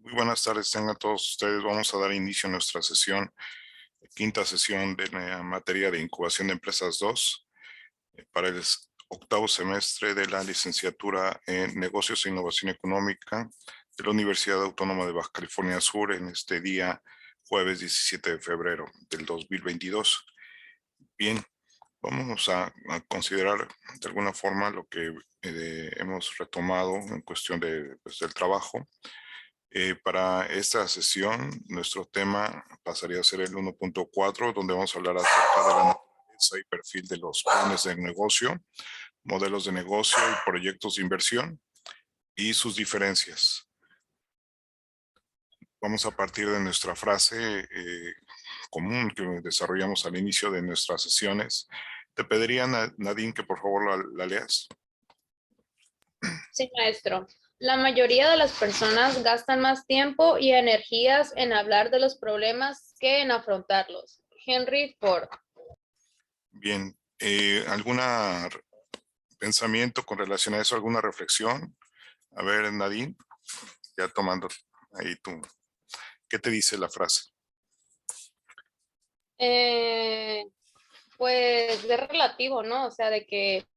Muy buenas tardes, tengan todos ustedes. Vamos a dar inicio a nuestra sesión, quinta sesión de la materia de incubación de empresas 2 para el octavo semestre de la licenciatura en negocios e innovación económica de la Universidad Autónoma de Baja California Sur en este día jueves 17 de febrero del 2022. Bien, vamos a considerar de alguna forma lo que hemos retomado en cuestión del trabajo. Para esta sesión, nuestro tema pasaría a ser el 1.4, donde vamos a hablar acerca de la naturaleza y perfil de los planes de negocio, modelos de negocio y proyectos de inversión y sus diferencias. Vamos a partir de nuestra frase común que desarrollamos al inicio de nuestras sesiones. Te pediría, Nadine, que por favor la leas. Sí, maestro. La mayoría de las personas gastan más tiempo y energías en hablar de los problemas que en afrontarlos. Henry Ford. Bien, ¿algún pensamiento con relación a eso? ¿Alguna reflexión? A ver, Nadine, ya tomando ahí tú. ¿Qué te dice la frase? Pues es relativo, ¿no? O sea, de que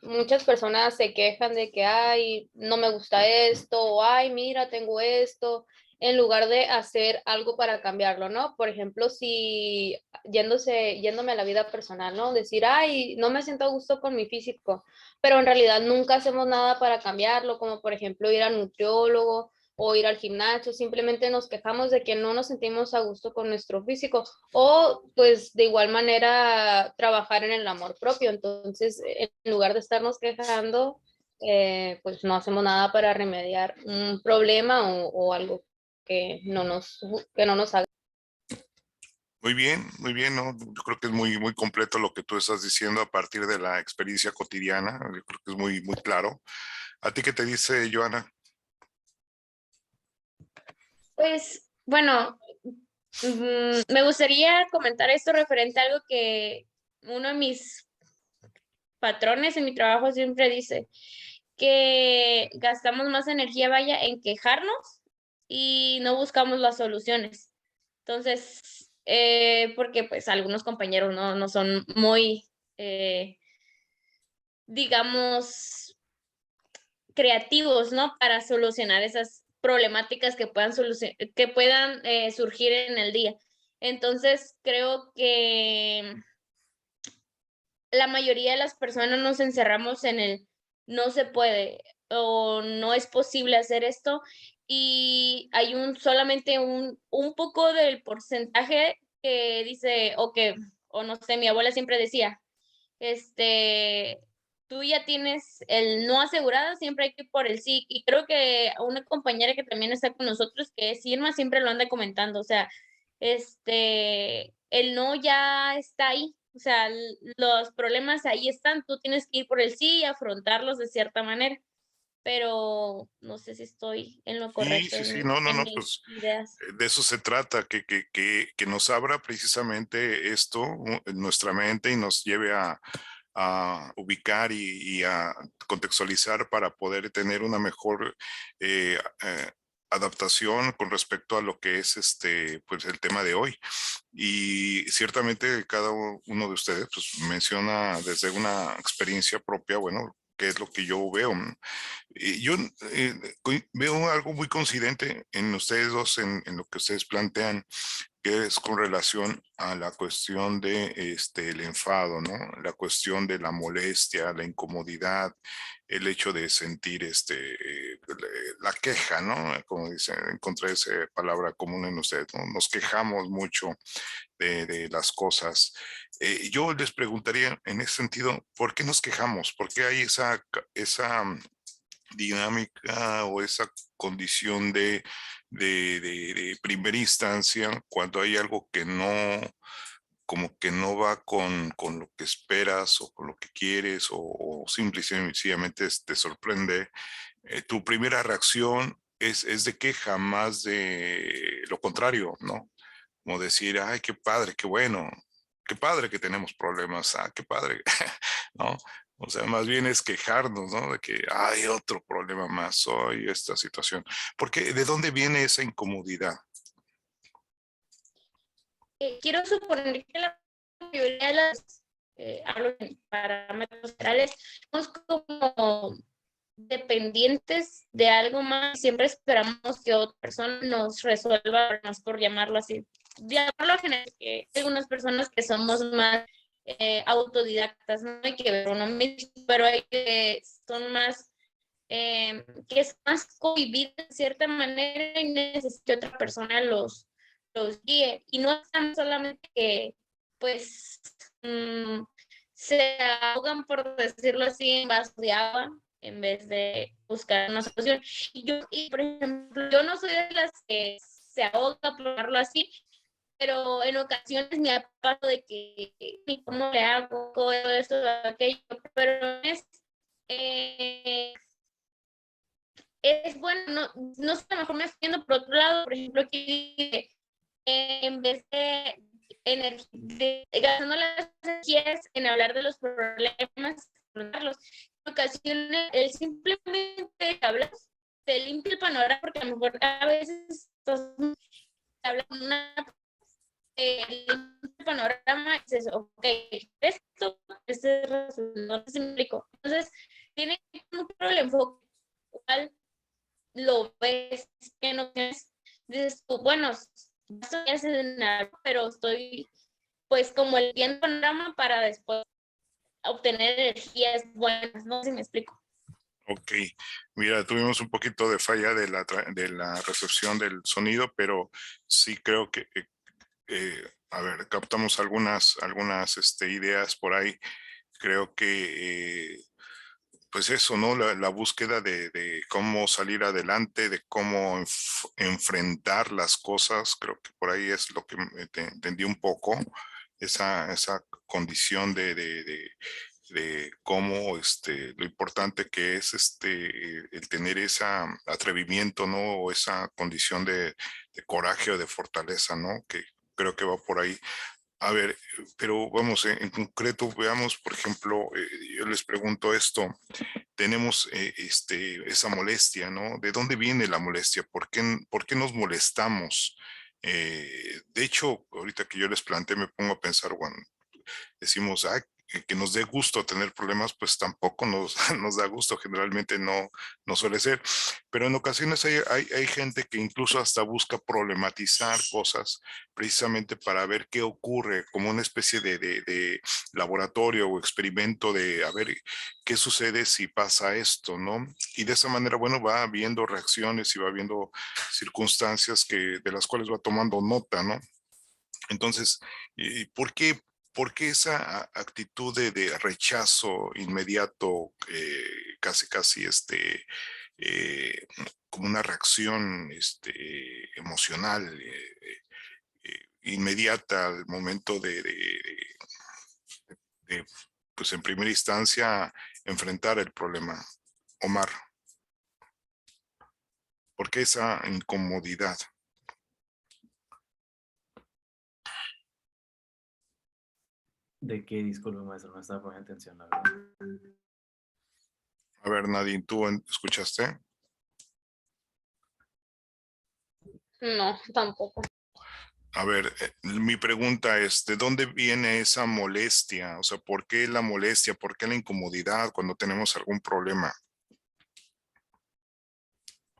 muchas personas se quejan de que, ay, no me gusta esto, o ay, mira, tengo esto, en lugar de hacer algo para cambiarlo, ¿no? Por ejemplo, si yéndome a la vida personal, ¿no? Decir, ay, no me siento a gusto con mi físico, pero en realidad nunca hacemos nada para cambiarlo, como por ejemplo ir al nutriólogo o ir al gimnasio, simplemente nos quejamos de que no nos sentimos a gusto con nuestro físico o pues de igual manera trabajar en el amor propio. Entonces, en lugar de estarnos quejando, pues no hacemos nada para remediar un problema o algo que no nos haga. Muy bien, ¿no? Yo creo que es muy completo lo que tú estás diciendo a partir de la experiencia cotidiana. Yo creo que es muy claro. ¿A ti qué te dice, Joana? Pues bueno, me gustaría comentar esto referente a algo que uno de mis patrones en mi trabajo siempre dice, que gastamos más energía, vaya, en quejarnos y no buscamos las soluciones. Entonces, porque pues algunos compañeros no son muy, digamos, creativos, ¿no? Para solucionar esas problemáticas que puedan surgir en el día. Entonces, creo que la mayoría de las personas nos encerramos en el no se puede o no es posible hacer esto y hay solamente un poco del porcentaje que dice o no sé, mi abuela siempre decía, este, tú ya tienes el no asegurado, siempre hay que ir por el sí. Y creo que una compañera que también está con nosotros, que es Irma, siempre lo anda comentando, o sea, el no ya está ahí, o sea, los problemas ahí están, tú tienes que ir por el sí y afrontarlos de cierta manera, pero no sé si estoy en lo correcto Sí, en no, mis pues ideas. de eso se trata, que nos abra precisamente esto en nuestra mente y nos lleve a ubicar y a contextualizar para poder tener una mejor adaptación con respecto a lo que es pues el tema de hoy. Y ciertamente cada uno de ustedes pues menciona desde una experiencia propia, bueno, qué es lo que yo veo, ¿no? Yo veo algo muy coincidente en ustedes dos, en lo que ustedes plantean, que es con relación a la cuestión de el enfado, ¿no? La cuestión de la molestia, la incomodidad, el hecho de sentir la queja, ¿no? Como dicen, encontré esa palabra común en ustedes, ¿no? Nos quejamos mucho de las cosas. Yo les preguntaría en ese sentido, ¿por qué nos quejamos? ¿Por qué hay esa dinámica o esa condición de primera instancia cuando hay algo que no, como que no va con lo que esperas o con lo que quieres o simple y sencillamente te sorprende? Tu primera reacción es de queja más de lo contrario, ¿no? Como decir, ay, qué padre, qué bueno, qué padre que tenemos problemas, qué padre, ¿no? O sea, más bien es quejarnos, ¿no? De que hay otro problema más hoy, esta situación. Porque, ¿de dónde viene esa incomodidad? Quiero suponer que la mayoría de las, hablo en parámetros generales, somos como dependientes de algo más, siempre esperamos que otra persona nos resuelva problemas, por llamarlo así. Llamarlo general, que hay algunas personas que somos más autodidactas, no hay que ver uno mismo, pero hay que son más, que es más convivir de cierta manera y necesita que otra persona los guíe. Y no están solamente que, pues, se ahogan, por decirlo así, en vasos de agua en vez de buscar una solución. Y por ejemplo, yo no soy de las que se ahoga, por llamarlo así, pero en ocasiones me ha pasado de que, ¿y cómo le hago todo esto, aquello? Pero es bueno, no sé, a lo mejor me estoy yendo por otro lado, por ejemplo, aquí en vez de gastando las energías en hablar de los problemas, en ocasiones, el simplemente hablas, te limpia el panorama, porque a lo mejor a veces hablas una el panorama y dices, ok, esto, este no se explico. Entonces, tiene mucho el enfoque, cuál lo ves, que no tienes, dices tú, bueno, esto ya es nada, pero estoy pues como el bien panorama para después obtener energías buenas, no sé si me explico. Ok, mira, tuvimos un poquito de falla de la recepción del sonido, pero sí creo que, a ver, captamos algunas ideas por ahí. Creo que, pues eso, ¿no? La búsqueda de cómo salir adelante, de cómo enfrentar las cosas, creo que por ahí es lo que te entendí un poco, esa condición de cómo lo importante que es el tener ese atrevimiento, ¿no? O esa condición de coraje o de fortaleza, ¿no? Que creo que va por ahí. A ver, pero vamos, en concreto, veamos, por ejemplo, yo les pregunto esto, tenemos esa molestia, ¿no? ¿De dónde viene la molestia? Por qué nos molestamos? De hecho, ahorita que yo les planteé, me pongo a pensar, bueno, decimos, que nos dé gusto tener problemas, pues tampoco nos, nos da gusto, generalmente no suele ser, pero en ocasiones hay gente que incluso hasta busca problematizar cosas precisamente para ver qué ocurre, como una especie de laboratorio o experimento de a ver qué sucede si pasa esto, ¿no? Y de esa manera, bueno, va viendo reacciones y va viendo circunstancias de las cuales va tomando nota, ¿no? Entonces, ¿por qué esa actitud de rechazo inmediato, casi eh, como una reacción emocional inmediata al momento de, pues en primera instancia, enfrentar el problema? Omar, ¿por qué esa incomodidad? ¿De qué? Disculpe, maestro, no estaba poniendo atención, la verdad. A ver, Nadine, ¿tú escuchaste? No, tampoco. A ver, mi pregunta es, ¿de dónde viene esa molestia? O sea, ¿por qué la molestia? ¿Por qué la incomodidad cuando tenemos algún problema?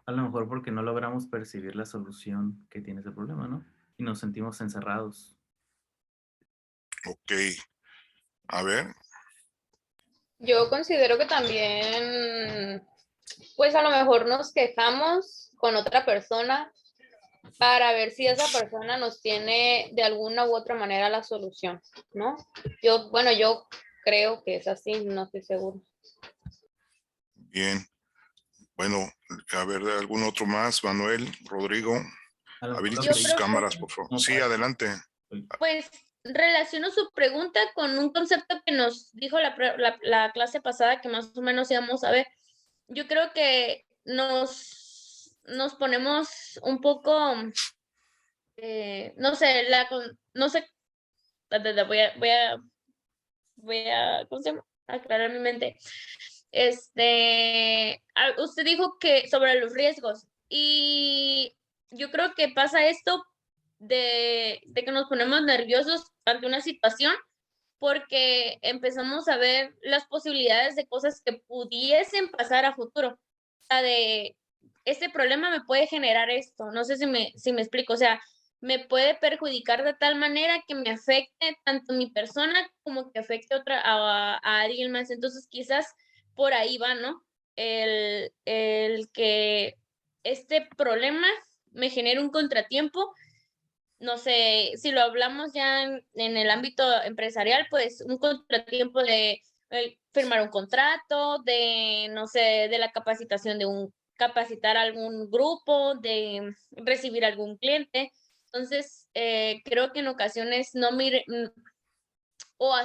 A lo mejor porque no logramos percibir la solución que tiene ese problema, ¿no? Y nos sentimos encerrados. Ok, a ver, Yo considero que también, pues a lo mejor nos quejamos con otra persona para ver si esa persona nos tiene de alguna u otra manera la solución, ¿no? Bueno, yo creo que es así, no estoy seguro. bien. Bueno, a ver, ¿algún otro más? Manuel, Rodrigo, A lo mejor Yo habiliten sus creo que, cámaras, por favor. no Sí, para- adelante. Pues relaciono su pregunta con un concepto que nos dijo la clase pasada que más o menos íbamos a ver. Yo creo que nos ponemos un poco, no sé, no sé, voy a, ¿cómo se llama? aclarar mi mente. Usted dijo que sobre los riesgos y yo creo que pasa esto de que nos ponemos nerviosos ante una situación porque empezamos a ver las posibilidades de cosas que pudiesen pasar a futuro. O sea, de este problema me puede generar esto. No sé si me explico. O sea, me puede perjudicar de tal manera que me afecte tanto mi persona como que afecte a alguien más. Entonces, quizás por ahí va, ¿no? El que este problema me genere un contratiempo. No sé, si lo hablamos ya en el ámbito empresarial, pues un contratiempo de firmar un contrato, de, no sé, de la capacitación capacitar a algún grupo, de recibir algún cliente. Entonces, creo que en ocasiones no o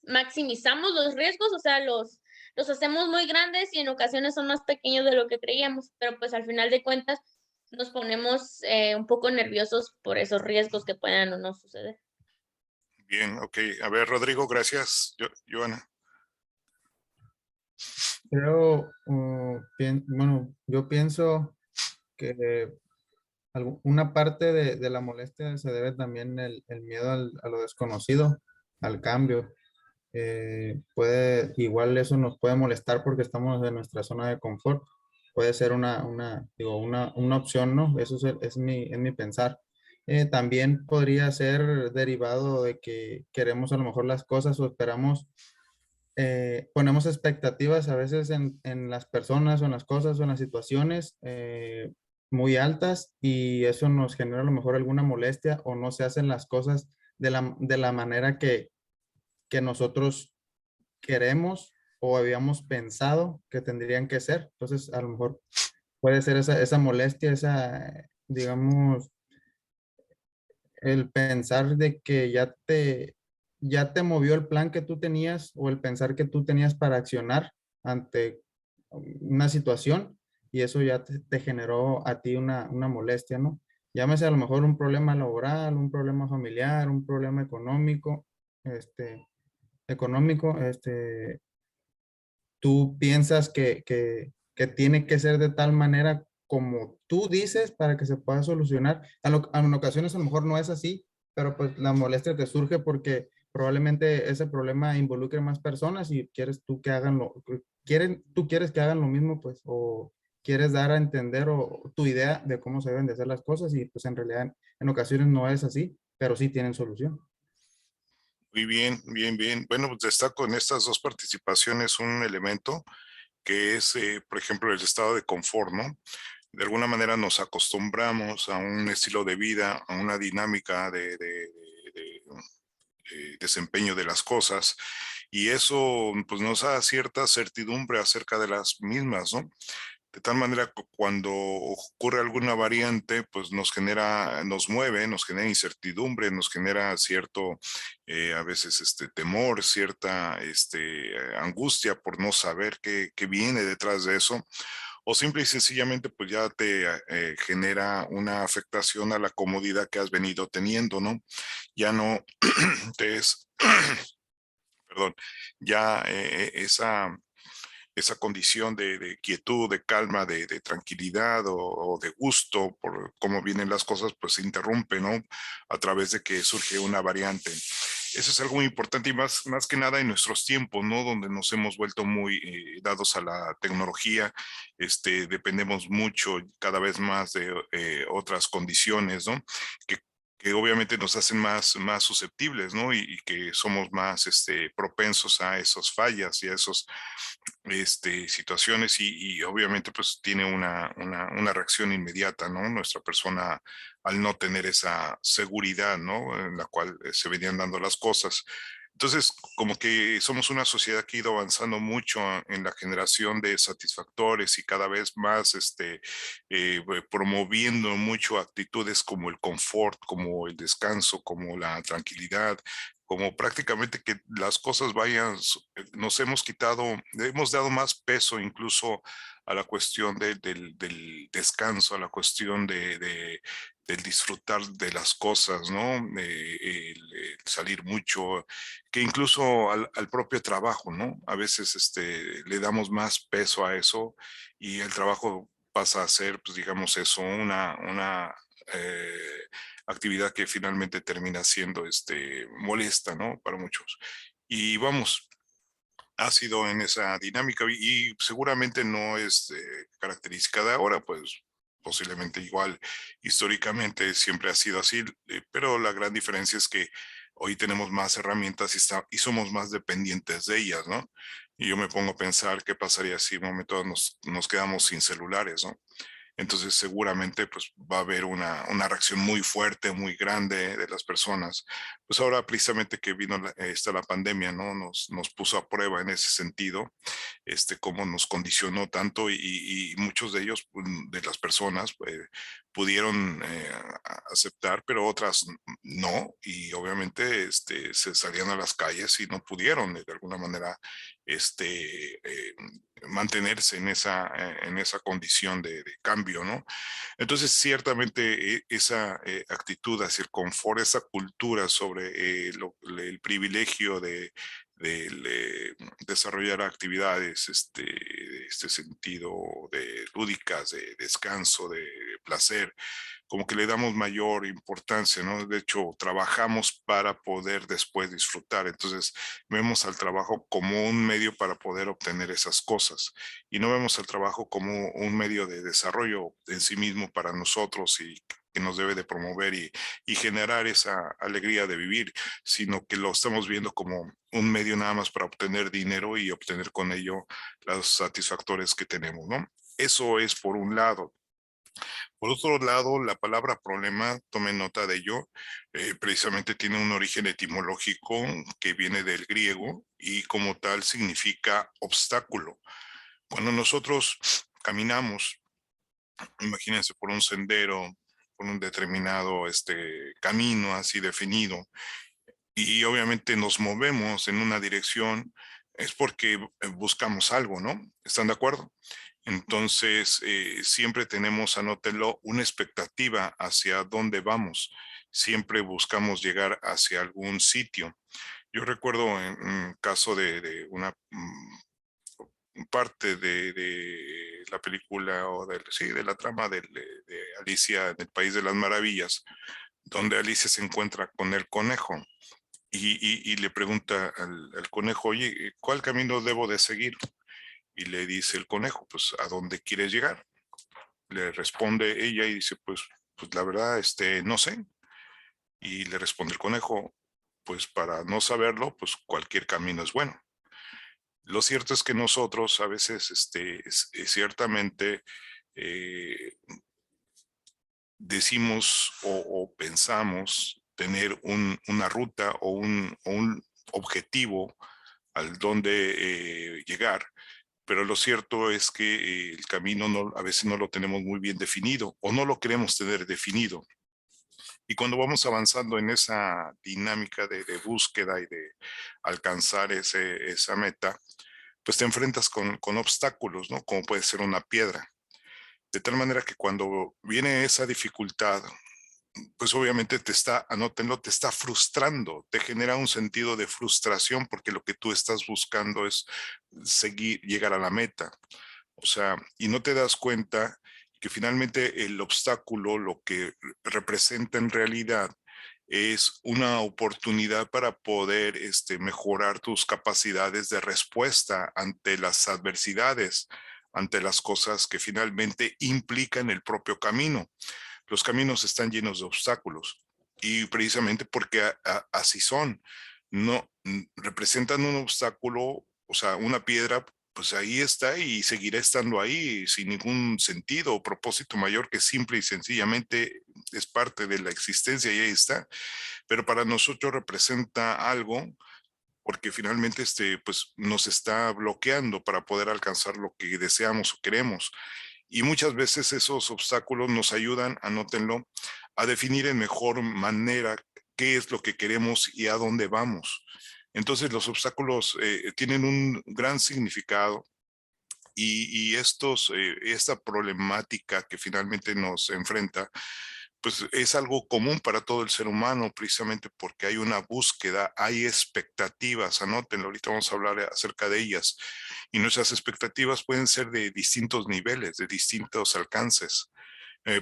maximizamos los riesgos, o sea, los hacemos muy grandes y en ocasiones son más pequeños de lo que creíamos, pero pues al final de cuentas nos ponemos un poco nerviosos por esos riesgos que puedan o no suceder. Bien, ok. A ver, Rodrigo, gracias. Joana. Creo, bueno, yo pienso que una parte de la molestia se debe también el miedo a lo desconocido, al cambio. Igual eso nos puede molestar porque estamos en nuestra zona de confort. Puede ser una opción, ¿no? Eso es mi pensar. También podría ser derivado de que queremos a lo mejor las cosas o esperamos, ponemos expectativas a veces en las personas o en las cosas o en las situaciones muy altas y eso nos genera a lo mejor alguna molestia o no se hacen las cosas de la manera que nosotros queremos o habíamos pensado que tendrían que ser. Entonces, a lo mejor puede ser esa molestia, digamos, el pensar de que ya te movió el plan que tú tenías o el pensar que tú tenías para accionar ante una situación y eso ya te generó a ti una molestia, ¿no? Llámese a lo mejor un problema laboral, un problema familiar, un problema económico, tú piensas que tiene que ser de tal manera como tú dices para que se pueda solucionar. En ocasiones a lo mejor no es así, pero pues la molestia te surge porque probablemente ese problema involucre más personas y quieres tú que hagan tú quieres que hagan lo mismo, pues, o quieres dar a entender o tu idea de cómo se deben de hacer las cosas y pues en realidad en ocasiones no es así, pero sí tienen solución. Muy bien, bien, bien. Bueno, pues destaco en estas dos participaciones un elemento que es, por ejemplo, el estado de confort, ¿no? De alguna manera nos acostumbramos a un estilo de vida, a una dinámica de desempeño de las cosas y eso pues nos da cierta certidumbre acerca de las mismas, ¿no? De tal manera que cuando ocurre alguna variante, pues nos mueve, nos genera incertidumbre, nos genera cierto, a veces temor, cierta angustia por no saber qué viene detrás de eso, o simple y sencillamente pues ya te genera una afectación a la comodidad que has venido teniendo, ¿no? Ya no te es, perdón, ya esa condición de quietud, de calma, de tranquilidad o de gusto por cómo vienen las cosas, pues se interrumpe, ¿no? A través de que surge una variante. Eso es algo muy importante y más que nada en nuestros tiempos, ¿no? Donde nos hemos vuelto muy dados a la tecnología, dependemos mucho cada vez más de otras condiciones, ¿no? Que que obviamente nos hacen más susceptibles, ¿no? Y que somos más propensos a esas fallas y a esos situaciones y obviamente pues tiene una reacción inmediata, ¿no? Nuestra persona al no tener esa seguridad, ¿no? En la cual se venían dando las cosas. Entonces, como que somos una sociedad que ha ido avanzando mucho en la generación de satisfactores y cada vez más promoviendo mucho actitudes como el confort, como el descanso, como la tranquilidad, como prácticamente que las cosas vayan, nos hemos hemos dado más peso incluso a la cuestión del descanso, a la cuestión del disfrutar de las cosas, ¿no? El salir mucho, que incluso al propio trabajo, ¿no? A veces le damos más peso a eso y el trabajo pasa a ser, pues digamos eso, una actividad que finalmente termina siendo molesta, ¿no? Para muchos. Y vamos, ha sido en esa dinámica y seguramente no es característica de ahora, pues posiblemente igual históricamente siempre ha sido así, pero la gran diferencia es que hoy tenemos más herramientas y somos más dependientes de ellas, ¿no? Y yo me pongo a pensar qué pasaría si en un momento nos quedamos sin celulares, ¿no? Entonces seguramente pues va a haber una reacción muy fuerte, muy grande de las personas. Pues ahora precisamente que vino la pandemia, ¿no? Nos puso a prueba en ese sentido, cómo nos condicionó tanto y muchos de ellos, de las personas, pudieron aceptar, pero otras no, y obviamente se salían a las calles y no pudieron de alguna manera mantenerse en esa condición de cambio, ¿no? Entonces, ciertamente esa actitud hacia el confort, esa cultura sobre el privilegio de desarrollar actividades, este sentido de lúdicas, de descanso, de placer, como que le damos mayor importancia, ¿no? De hecho, trabajamos para poder después disfrutar. Entonces, vemos al trabajo como un medio para poder obtener esas cosas y no vemos al trabajo como un medio de desarrollo en sí mismo para nosotros y que nos debe de promover y generar esa alegría de vivir, sino que lo estamos viendo como un medio nada más para obtener dinero y obtener con ello los satisfactores que tenemos, ¿no? Eso es por un lado. Por otro lado, la palabra problema, tome nota de ello, precisamente tiene un origen etimológico que viene del griego y como tal significa obstáculo. Cuando nosotros caminamos, imagínense por un sendero, por un determinado camino así definido, y obviamente nos movemos en una dirección, es porque buscamos algo, ¿no? ¿Están de acuerdo? Entonces, siempre tenemos, anótenlo, una expectativa hacia dónde vamos. Siempre buscamos llegar hacia algún sitio. Yo recuerdo en caso de una parte de la película o sí, de la trama de Alicia en el País de las Maravillas, donde Alicia se encuentra con el conejo y le pregunta al conejo, oye, ¿cuál camino debo de seguir? Y le dice el conejo, pues, ¿a dónde quieres llegar? Le responde ella y dice, pues la verdad, no sé. Y le responde el conejo, pues para no saberlo, pues cualquier camino es bueno. Lo cierto es que nosotros a veces, ciertamente, eh, decimos o pensamos tener una ruta o un objetivo al donde llegar, pero lo cierto es que el camino a veces no lo tenemos muy bien definido o no lo queremos tener definido. Y cuando vamos avanzando en esa dinámica de búsqueda y de alcanzar esa meta, pues te enfrentas con obstáculos, ¿no? Como puede ser una piedra. De tal manera que cuando viene esa dificultad, pues obviamente anótenlo, te está frustrando, te genera un sentido de frustración porque lo que tú estás buscando es llegar a la meta. O sea, y no te das cuenta que finalmente el obstáculo lo que representa en realidad es una oportunidad para poder mejorar tus capacidades de respuesta ante las adversidades, ante las cosas que finalmente implican el propio camino. Los caminos están llenos de obstáculos y precisamente porque así son, no representan un obstáculo, o sea, una piedra, pues ahí está y seguirá estando ahí sin ningún sentido o propósito mayor que simple y sencillamente es parte de la existencia y ahí está. Pero para nosotros representa algo porque finalmente pues nos está bloqueando para poder alcanzar lo que deseamos o queremos. Y muchas veces esos obstáculos nos ayudan, anótenlo, a definir en mejor manera qué es lo que queremos y a dónde vamos. Entonces los obstáculos tienen un gran significado y esta problemática que finalmente nos enfrenta, pues es algo común para todo el ser humano, precisamente porque hay una búsqueda, hay expectativas, anótenlo, ahorita vamos a hablar acerca de ellas, y nuestras expectativas pueden ser de distintos niveles, de distintos alcances.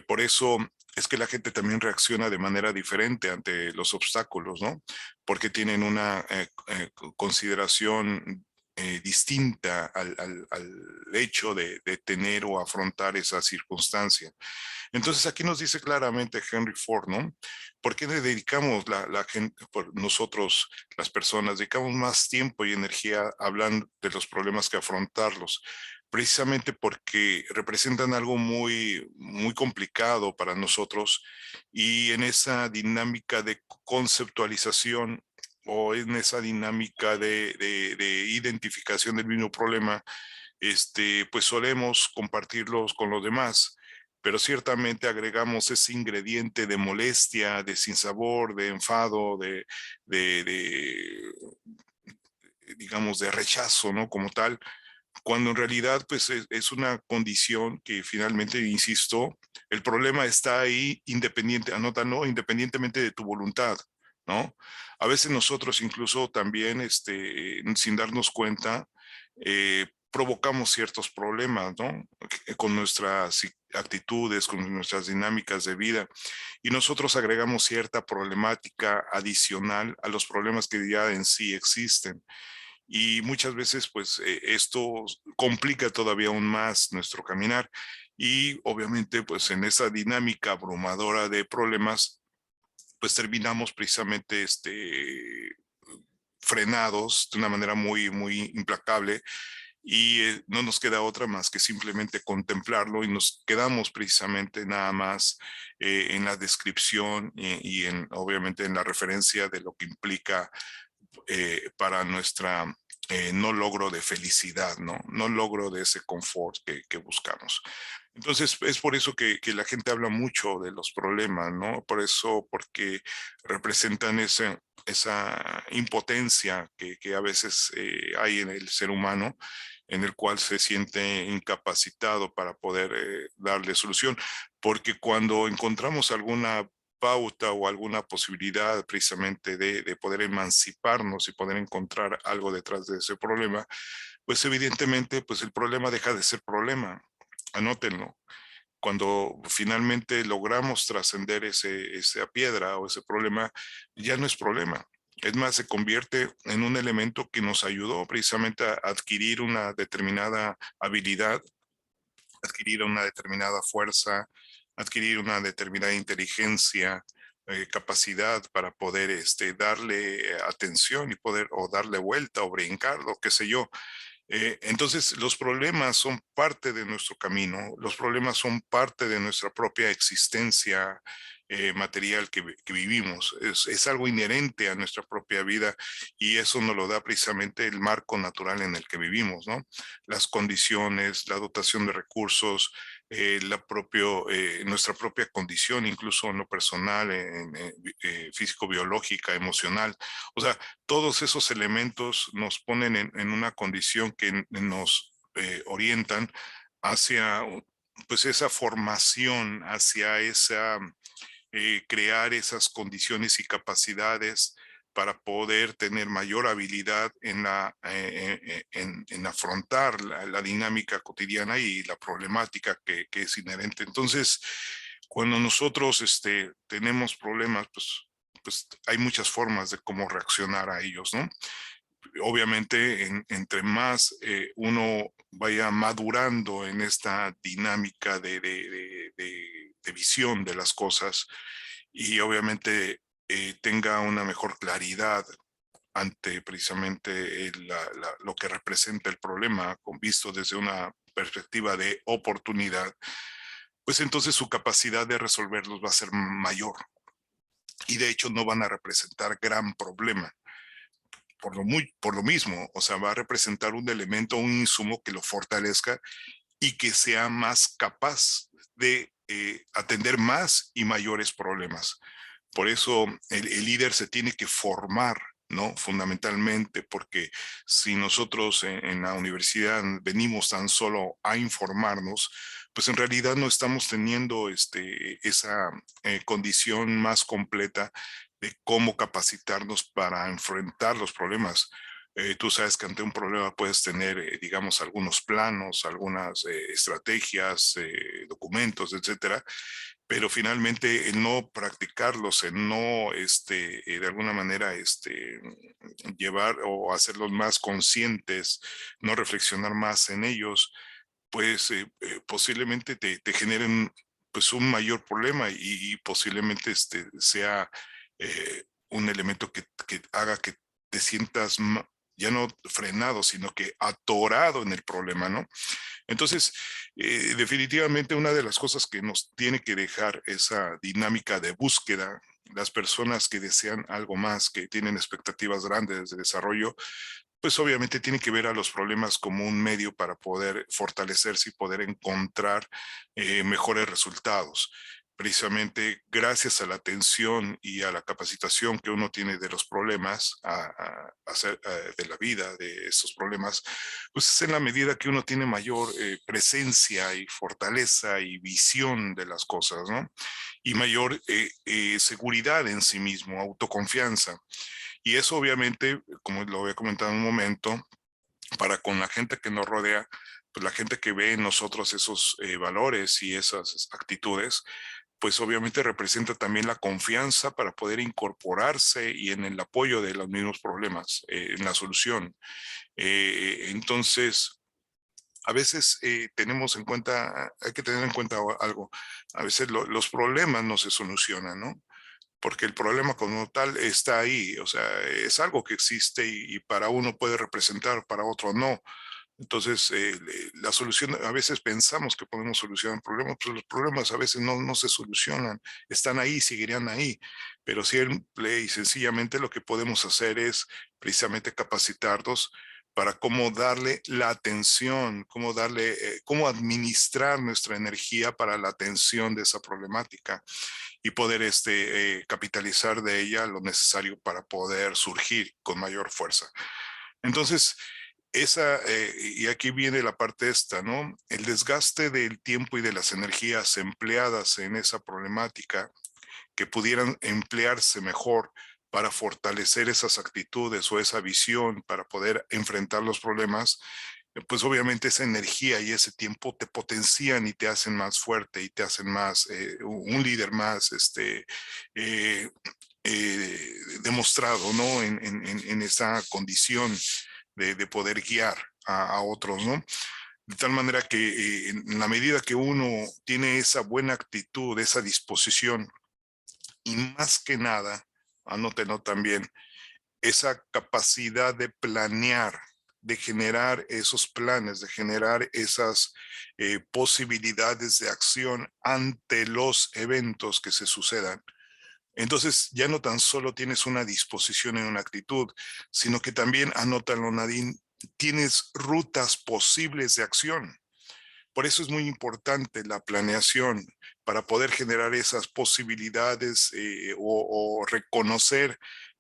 Por eso es que la gente también reacciona de manera diferente ante los obstáculos, ¿no? Porque tienen una consideración distinta al hecho de tener o afrontar esa circunstancia. Entonces aquí nos dice claramente Henry Ford, ¿no? ¿Por qué le dedicamos la gente, por nosotros, las personas, dedicamos más tiempo y energía hablando de los problemas que afrontarlos? Precisamente porque representan algo muy, muy complicado para nosotros y en esa dinámica de conceptualización o en esa dinámica de identificación del mismo problema, pues solemos compartirlos con los demás, pero ciertamente agregamos ese ingrediente de molestia, de sinsabor, de enfado, digamos, de rechazo, ¿no? Como tal, cuando en realidad pues es una condición que finalmente, insisto, el problema está ahí anótalo, independientemente de tu voluntad, ¿no? A veces nosotros incluso también, sin darnos cuenta, provocamos ciertos problemas, ¿no? Con nuestras actitudes, con nuestras dinámicas de vida, y nosotros agregamos cierta problemática adicional a los problemas que ya en sí existen. Y muchas veces, pues, esto complica todavía aún más nuestro caminar. Y obviamente, pues, en esa dinámica abrumadora de problemas, pues terminamos precisamente frenados de una manera muy, muy implacable y no nos queda otra más que simplemente contemplarlo y nos quedamos precisamente nada más en la descripción obviamente en la referencia de lo que implica para nuestra no logro de felicidad, ¿no? No logro de ese confort que buscamos. Entonces, es por eso que la gente habla mucho de los problemas, ¿no? Por eso, porque representan esa impotencia que a veces hay en el ser humano, en el cual se siente incapacitado para poder darle solución. Porque cuando encontramos alguna pauta o alguna posibilidad precisamente de poder emanciparnos y poder encontrar algo detrás de ese problema, pues evidentemente pues el problema deja de ser problema. Anótenlo. Cuando finalmente logramos trascender esa piedra o ese problema, ya no es problema. Es más, se convierte en un elemento que nos ayudó precisamente a adquirir una determinada habilidad, adquirir una determinada fuerza, adquirir una determinada inteligencia, capacidad para poder darle atención y poder o darle vuelta o brincar, lo que sé yo. Entonces, los problemas son parte de nuestro camino, los problemas son parte de nuestra propia existencia material que vivimos. Es algo inherente a nuestra propia vida y eso nos lo da precisamente el marco natural en el que vivimos, ¿no? Las condiciones, la dotación de recursos, nuestra propia condición, incluso en lo personal, físico-biológica, emocional. O sea, todos esos elementos nos ponen en una condición que nos orientan hacia pues esa formación, hacia esa crear esas condiciones y capacidades para poder tener mayor habilidad en afrontar la dinámica cotidiana y la problemática que es inherente. Entonces, cuando nosotros tenemos problemas, pues hay muchas formas de cómo reaccionar a ellos, ¿no? Obviamente, entre más uno vaya madurando en esta dinámica de visión de las cosas y obviamente tenga una mejor claridad ante precisamente lo que representa el problema, visto desde una perspectiva de oportunidad, pues entonces su capacidad de resolverlos va a ser mayor y de hecho no van a representar gran problema por lo mismo, o sea, va a representar un elemento, un insumo que lo fortalezca y que sea más capaz de atender más y mayores problemas. Por eso el líder se tiene que formar, ¿no? Fundamentalmente, porque si nosotros en la universidad venimos tan solo a informarnos, pues en realidad no estamos teniendo esa condición más completa de cómo capacitarnos para enfrentar los problemas. Tú sabes que ante un problema puedes tener, digamos, algunos planos, algunas estrategias, documentos, etcétera, pero finalmente el no practicarlos, el no, de alguna manera, llevar o hacerlos más conscientes, no reflexionar más en ellos, pues posiblemente te generen pues un mayor problema y posiblemente sea un elemento que haga que te sientas ya no frenado, sino que atorado en el problema, ¿no? Entonces, definitivamente una de las cosas que nos tiene que dejar esa dinámica de búsqueda, las personas que desean algo más, que tienen expectativas grandes de desarrollo, pues obviamente tienen que ver a los problemas como un medio para poder fortalecerse y poder encontrar mejores resultados. Precisamente gracias a la atención y a la capacitación que uno tiene de los problemas, de la vida, de esos problemas, pues es en la medida que uno tiene mayor presencia y fortaleza y visión de las cosas, ¿no? Y mayor seguridad en sí mismo, autoconfianza. Y eso obviamente, como lo había comentado en un momento, para con la gente que nos rodea, pues la gente que ve en nosotros esos valores y esas actitudes, pues obviamente representa también la confianza para poder incorporarse y en el apoyo de los mismos problemas, en la solución. Entonces, a veces tenemos en cuenta, hay que tener en cuenta algo, a veces los problemas no se solucionan, ¿no? Porque el problema como tal está ahí, o sea, es algo que existe y para uno puede representar, para otro no. Entonces, la solución, a veces pensamos que podemos solucionar problemas, pero los problemas a veces no se solucionan, están ahí, seguirían ahí, pero simple y sencillamente lo que podemos hacer es precisamente capacitarnos para cómo darle la atención, cómo administrar nuestra energía para la atención de esa problemática y poder capitalizar de ella lo necesario para poder surgir con mayor fuerza. Entonces, y aquí viene la parte esta, ¿no? El desgaste del tiempo y de las energías empleadas en esa problemática que pudieran emplearse mejor para fortalecer esas actitudes o esa visión para poder enfrentar los problemas, pues obviamente esa energía y ese tiempo te potencian y te hacen más fuerte y te hacen más, un líder más, demostrado, ¿no? En esa condición de poder guiar a otros, ¿no? De tal manera que en la medida que uno tiene esa buena actitud, esa disposición, y más que nada, anótenlo también, esa capacidad de planear, de generar esos planes, de generar esas posibilidades de acción ante los eventos que se sucedan. Entonces ya no tan solo tienes una disposición y una actitud, sino que también, anótalo Nadine, tienes rutas posibles de acción. Por eso es muy importante la planeación para poder generar esas posibilidades o reconocer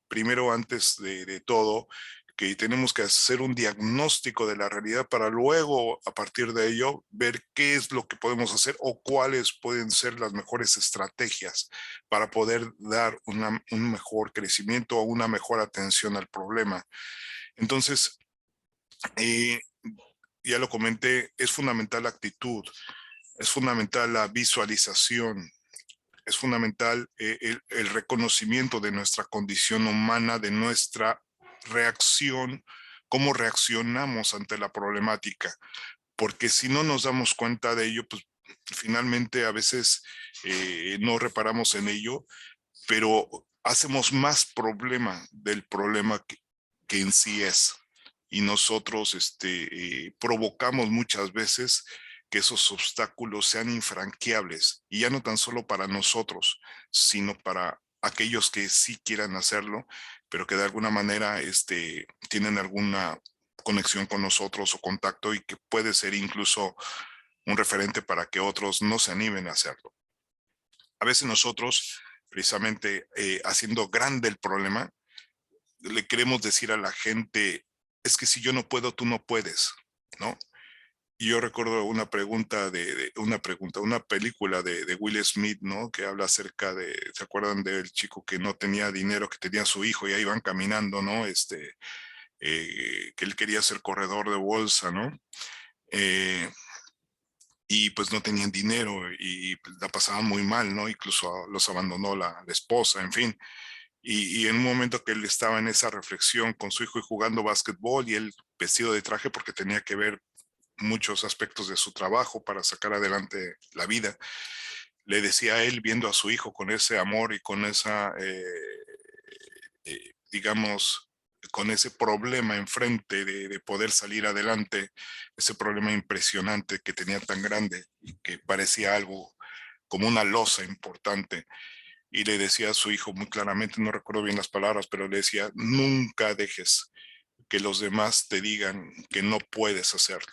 primero antes de todo que tenemos que hacer un diagnóstico de la realidad para luego, a partir de ello, ver qué es lo que podemos hacer o cuáles pueden ser las mejores estrategias para poder dar un mejor crecimiento o una mejor atención al problema. Entonces, ya lo comenté, es fundamental la actitud, es fundamental la visualización, es fundamental el reconocimiento de nuestra condición humana, de nuestra reacción, cómo reaccionamos ante la problemática, porque si no nos damos cuenta de ello, pues finalmente a veces no reparamos en ello, pero hacemos más problema del problema que en sí es. Y nosotros provocamos muchas veces que esos obstáculos sean infranqueables, y ya no tan solo para nosotros, sino para aquellos que sí quieran hacerlo, pero que de alguna manera tienen alguna conexión con nosotros o contacto y que puede ser incluso un referente para que otros no se animen a hacerlo. A veces nosotros precisamente haciendo grande el problema, le queremos decir a la gente, es que si yo no puedo, tú no puedes, ¿no? Y yo recuerdo una pregunta una película de Will Smith, ¿no? Que habla acerca de, ¿se acuerdan del chico que no tenía dinero, que tenía a su hijo y ahí van caminando, ¿no? Que él quería ser corredor de bolsa, ¿no? Eh, y pues no tenían dinero y pues, la pasaban muy mal, ¿no? Incluso los abandonó la esposa, en fin. Y en un momento que él estaba en esa reflexión con su hijo y jugando básquetbol y él vestido de traje porque tenía que ver muchos aspectos de su trabajo para sacar adelante la vida, le decía a él viendo a su hijo con ese amor y con esa, digamos, con ese problema enfrente de poder salir adelante, ese problema impresionante que tenía tan grande y que parecía algo como una losa importante. Y le decía a su hijo muy claramente, no recuerdo bien las palabras, pero le decía, nunca dejes que los demás te digan que no puedes hacerlo.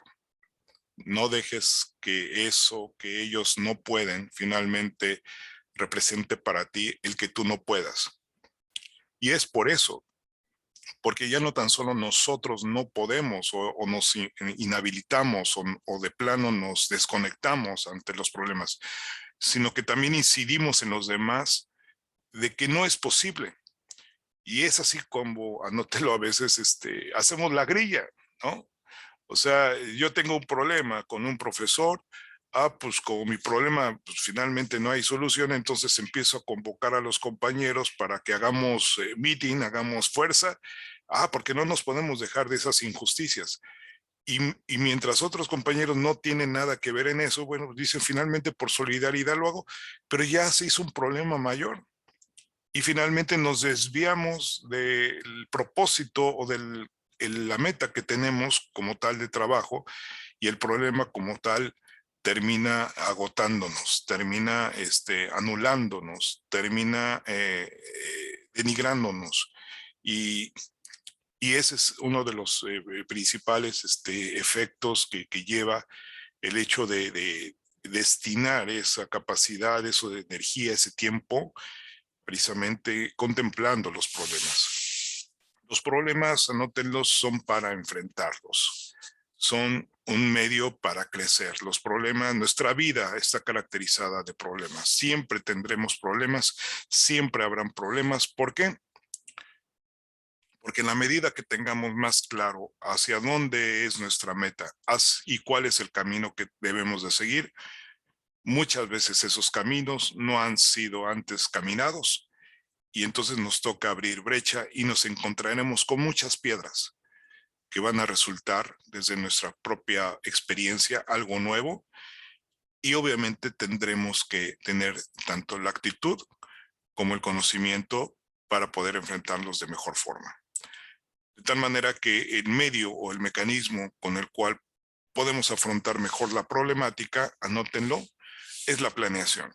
No dejes que eso que ellos no pueden finalmente represente para ti el que tú no puedas. Y es por eso, porque ya no tan solo nosotros no podemos o nos inhabilitamos o de plano nos desconectamos ante los problemas, sino que también incidimos en los demás de que no es posible. Y es así como, anótelo a veces, hacemos la grilla, ¿no? O sea, yo tengo un problema con un profesor, pues como mi problema, pues finalmente no hay solución, entonces empiezo a convocar a los compañeros para que hagamos meeting, hagamos fuerza, porque no nos podemos dejar de esas injusticias. Y mientras otros compañeros no tienen nada que ver en eso, bueno, dicen finalmente por solidaridad lo hago, pero ya se hizo un problema mayor. Y finalmente nos desviamos del propósito o de la meta que tenemos como tal de trabajo y el problema como tal termina agotándonos, termina anulándonos, termina denigrándonos. Y, y ese es uno de los principales efectos que lleva el hecho de destinar esa capacidad, eso de energía, ese tiempo precisamente contemplando los problemas. Los problemas, anótenlos, son para enfrentarlos. Son un medio para crecer. Los problemas, nuestra vida está caracterizada de problemas. Siempre tendremos problemas, siempre habrán problemas. ¿Por qué? Porque en la medida que tengamos más claro hacia dónde es nuestra meta y cuál es el camino que debemos de seguir, muchas veces esos caminos no han sido antes caminados y entonces nos toca abrir brecha y nos encontraremos con muchas piedras que van a resultar desde nuestra propia experiencia algo nuevo y obviamente tendremos que tener tanto la actitud como el conocimiento para poder enfrentarlos de mejor forma. De tal manera que el medio o el mecanismo con el cual podemos afrontar mejor la problemática, anótenlo, es la planeación.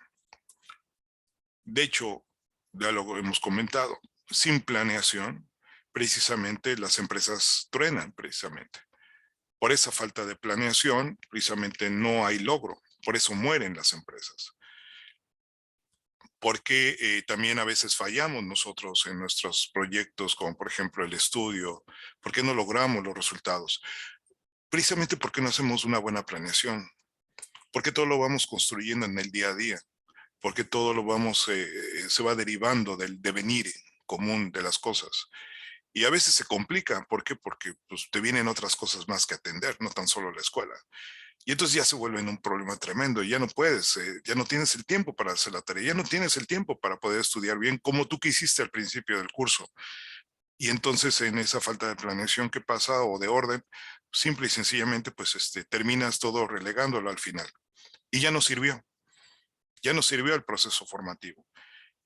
De hecho, ya lo hemos comentado, sin planeación, precisamente las empresas truenan, precisamente. Por esa falta de planeación, precisamente no hay logro, por eso mueren las empresas. Porque también a veces fallamos nosotros en nuestros proyectos, como por ejemplo el estudio, ¿por qué no logramos los resultados? Precisamente porque no hacemos una buena planeación, porque todo lo vamos construyendo en el día a día, porque todo lo vamos, se va derivando del devenir común de las cosas. Y a veces se complica, ¿por qué? Porque pues, te vienen otras cosas más que atender, no tan solo la escuela. Y entonces ya se vuelve un problema tremendo, ya no puedes, ya no tienes el tiempo para hacer la tarea, ya no tienes el tiempo para poder estudiar bien como tú quisiste al principio del curso. Y entonces en esa falta de planeación que pasa o de orden, simple y sencillamente pues terminas todo relegándolo al final. Y ya no sirvió el proceso formativo.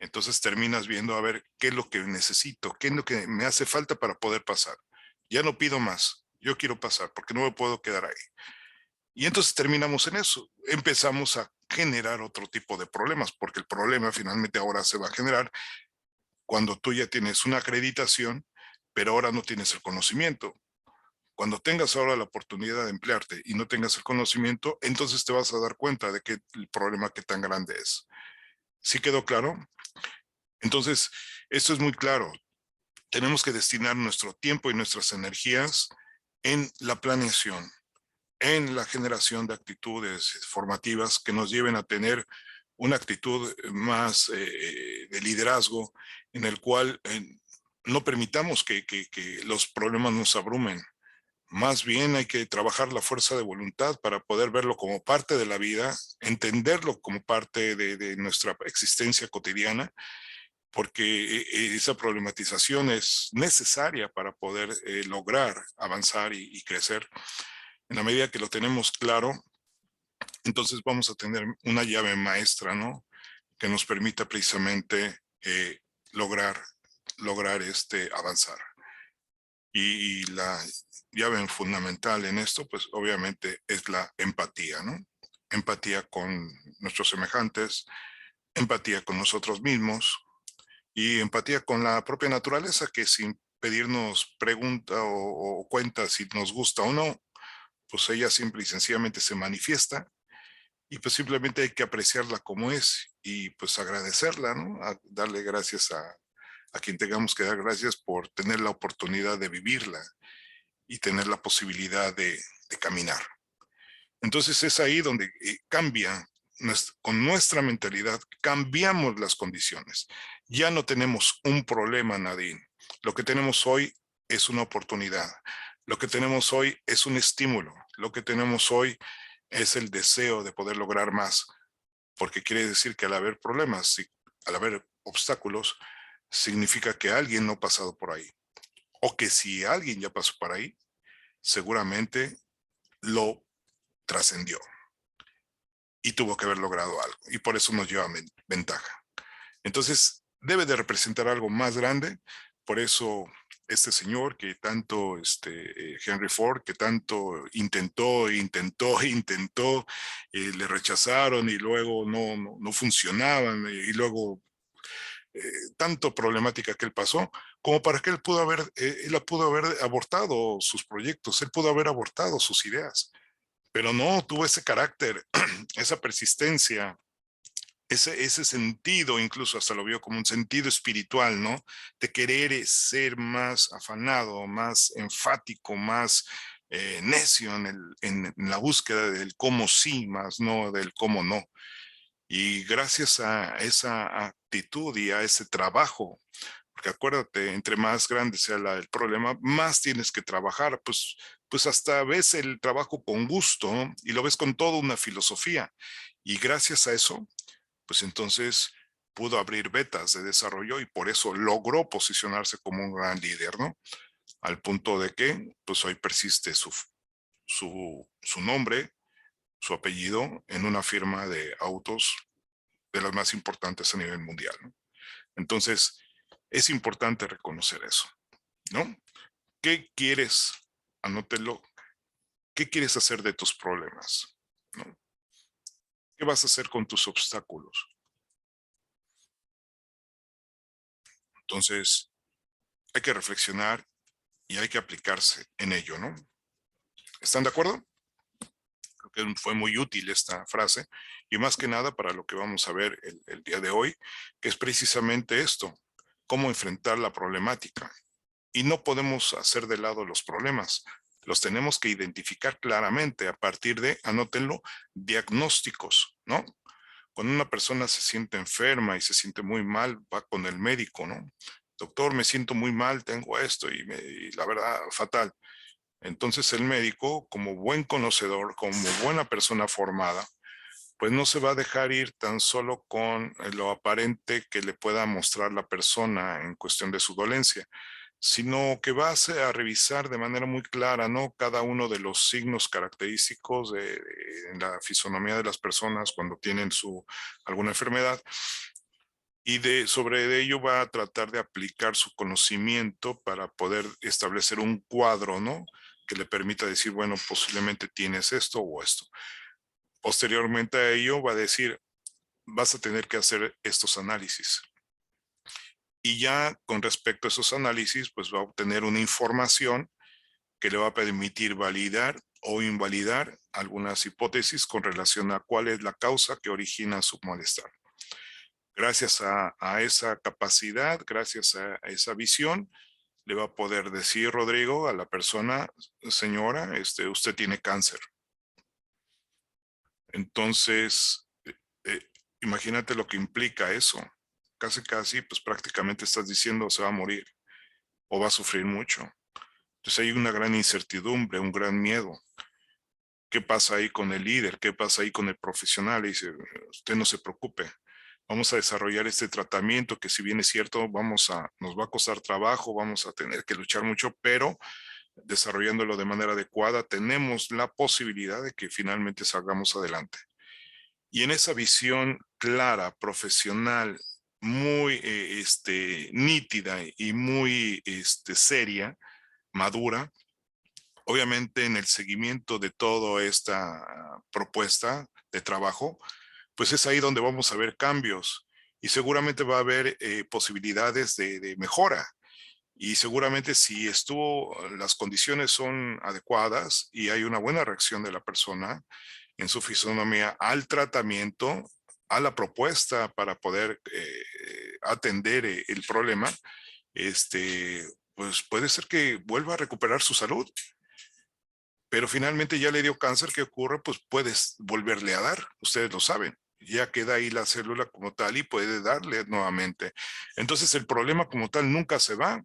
Entonces terminas viendo a ver qué es lo que necesito, qué es lo que me hace falta para poder pasar. Ya no pido más, yo quiero pasar porque no me puedo quedar ahí. Y entonces terminamos en eso, empezamos a generar otro tipo de problemas, porque el problema finalmente ahora se va a generar cuando tú ya tienes una acreditación, pero ahora no tienes el conocimiento. Cuando tengas ahora la oportunidad de emplearte y no tengas el conocimiento, entonces te vas a dar cuenta de que el problema que tan grande es. ¿Sí quedó claro? Entonces, esto es muy claro. Tenemos que destinar nuestro tiempo y nuestras energías en la planeación, en la generación de actitudes formativas que nos lleven a tener una actitud más de liderazgo, en el cual no permitamos que los problemas nos abrumen. Más bien hay que trabajar la fuerza de voluntad para poder verlo como parte de la vida, entenderlo como parte de nuestra existencia cotidiana, porque esa problematización es necesaria para poder lograr avanzar y crecer. En la medida que lo tenemos claro, entonces vamos a tener una llave maestra, ¿no? Que nos permita precisamente lograr avanzar. Y la llave fundamental en esto, pues obviamente es la empatía, ¿no? Empatía con nuestros semejantes, empatía con nosotros mismos y empatía con la propia naturaleza, que sin pedirnos pregunta o cuenta si nos gusta o no, pues ella simple y sencillamente se manifiesta y pues simplemente hay que apreciarla como es y pues agradecerla, ¿no? A darle gracias a quien tengamos que dar gracias por tener la oportunidad de vivirla y tener la posibilidad de caminar. Entonces es ahí donde cambia, con nuestra mentalidad, cambiamos las condiciones. Ya no tenemos un problema, Nadine. Lo que tenemos hoy es una oportunidad. Lo que tenemos hoy es un estímulo. Lo que tenemos hoy es el deseo de poder lograr más, porque quiere decir que al haber problemas, al haber obstáculos, significa que alguien no ha pasado por ahí. O que si alguien ya pasó por ahí, seguramente lo trascendió y tuvo que haber logrado algo. Y por eso nos lleva ventaja. Entonces, debe de representar algo más grande. Por eso este señor que tanto, Henry Ford, que tanto intentó, le rechazaron y luego no funcionaban y luego tanto problemática que él pasó, como para que él pudo haber abortado sus proyectos, él pudo haber abortado sus ideas, pero no tuvo ese carácter, esa persistencia, ese sentido, incluso hasta lo vio como un sentido espiritual, ¿no? De querer ser más afanado, más enfático, más necio en la búsqueda del cómo sí, más no del cómo no. Y gracias a esa actitud y a ese trabajo, porque acuérdate, entre más grande sea el problema, más tienes que trabajar, pues hasta ves el trabajo con gusto, ¿no? Y lo ves con toda una filosofía. Y gracias a eso, pues entonces pudo abrir vetas de desarrollo y por eso logró posicionarse como un gran líder, ¿no? Al punto de que, pues hoy persiste su nombre, su apellido en una firma de autos de las más importantes a nivel mundial, ¿no? Entonces, es importante reconocer eso, ¿no? ¿Qué quieres? Anótelo. ¿Qué quieres hacer de tus problemas? ¿No? ¿Qué vas a hacer con tus obstáculos? Entonces, hay que reflexionar y hay que aplicarse en ello, ¿no? ¿Están de acuerdo? Creo que fue muy útil esta frase y más que nada para lo que vamos a ver el día de hoy, que es precisamente esto, cómo enfrentar la problemática. Y no podemos hacer de lado los problemas, los tenemos que identificar claramente a partir de, anótenlo, diagnósticos, ¿no? Cuando una persona se siente enferma y se siente muy mal, va con el médico, ¿no? Doctor, me siento muy mal, tengo esto y la verdad, fatal. Entonces el médico, como buen conocedor, como buena persona formada, pues no se va a dejar ir tan solo con lo aparente que le pueda mostrar la persona en cuestión de su dolencia, sino que va a revisar de manera muy clara, ¿no? Cada uno de los signos característicos en la fisonomía de las personas cuando tienen alguna enfermedad y sobre ello va a tratar de aplicar su conocimiento para poder establecer un cuadro, ¿no? Que le permita decir, bueno, posiblemente tienes esto o esto. Posteriormente a ello va a decir, vas a tener que hacer estos análisis. Y ya con respecto a esos análisis, pues va a obtener una información que le va a permitir validar o invalidar algunas hipótesis con relación a cuál es la causa que origina su malestar. Gracias a esa capacidad, gracias a esa visión, le va a poder decir Rodrigo a la persona, señora, usted tiene cáncer. Entonces, imagínate lo que implica eso. Casi, pues prácticamente estás diciendo se va a morir o va a sufrir mucho. Entonces hay una gran incertidumbre, un gran miedo. ¿Qué pasa ahí con el líder? ¿Qué pasa ahí con el profesional? Y dice, usted no se preocupe. Vamos a desarrollar este tratamiento que si bien es cierto, nos va a costar trabajo, vamos a tener que luchar mucho, pero desarrollándolo de manera adecuada, tenemos la posibilidad de que finalmente salgamos adelante. Y en esa visión clara, profesional, muy nítida y muy seria, madura, obviamente en el seguimiento de toda esta propuesta de trabajo, pues es ahí donde vamos a ver cambios y seguramente va a haber posibilidades de mejora. Y seguramente si las condiciones son adecuadas y hay una buena reacción de la persona en su fisonomía al tratamiento, a la propuesta para poder atender el problema, pues puede ser que vuelva a recuperar su salud. Pero finalmente ya le dio cáncer, ¿qué ocurre? Pues puedes volverle a dar, ustedes lo saben. Ya queda ahí la célula como tal y puede darle nuevamente. Entonces el problema como tal nunca se va.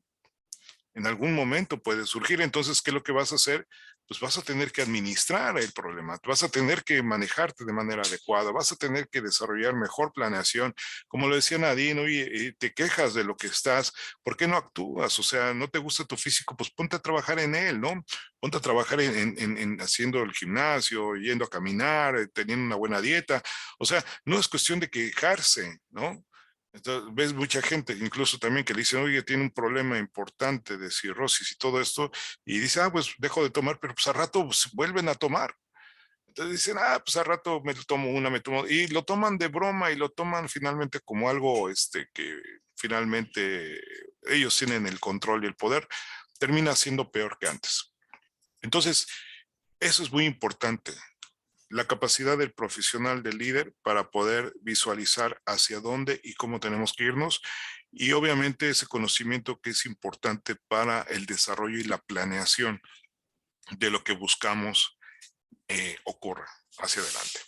En algún momento puede surgir. Entonces, ¿qué es lo que vas a hacer? Pues vas a tener que administrar el problema, vas a tener que manejarte de manera adecuada, vas a tener que desarrollar mejor planeación. Como lo decía Nadine, oye, te quejas de lo que estás, ¿por qué no actúas? O sea, no te gusta tu físico, pues ponte a trabajar en él, ¿no? Ponte a trabajar en haciendo el gimnasio, yendo a caminar, teniendo una buena dieta. O sea, no es cuestión de quejarse, ¿no? Entonces, ves mucha gente, incluso también que le dicen, oye, tiene un problema importante de cirrosis y todo esto, y dice, pues dejo de tomar, pero pues a rato pues, vuelven a tomar. Entonces dicen, pues a rato me tomo una, y lo toman de broma y lo toman finalmente como algo que finalmente ellos tienen el control y el poder, termina siendo peor que antes. Entonces, eso es muy importante. La capacidad del profesional, del líder, para poder visualizar hacia dónde y cómo tenemos que irnos. Y obviamente ese conocimiento que es importante para el desarrollo y la planeación de lo que buscamos ocurra hacia adelante.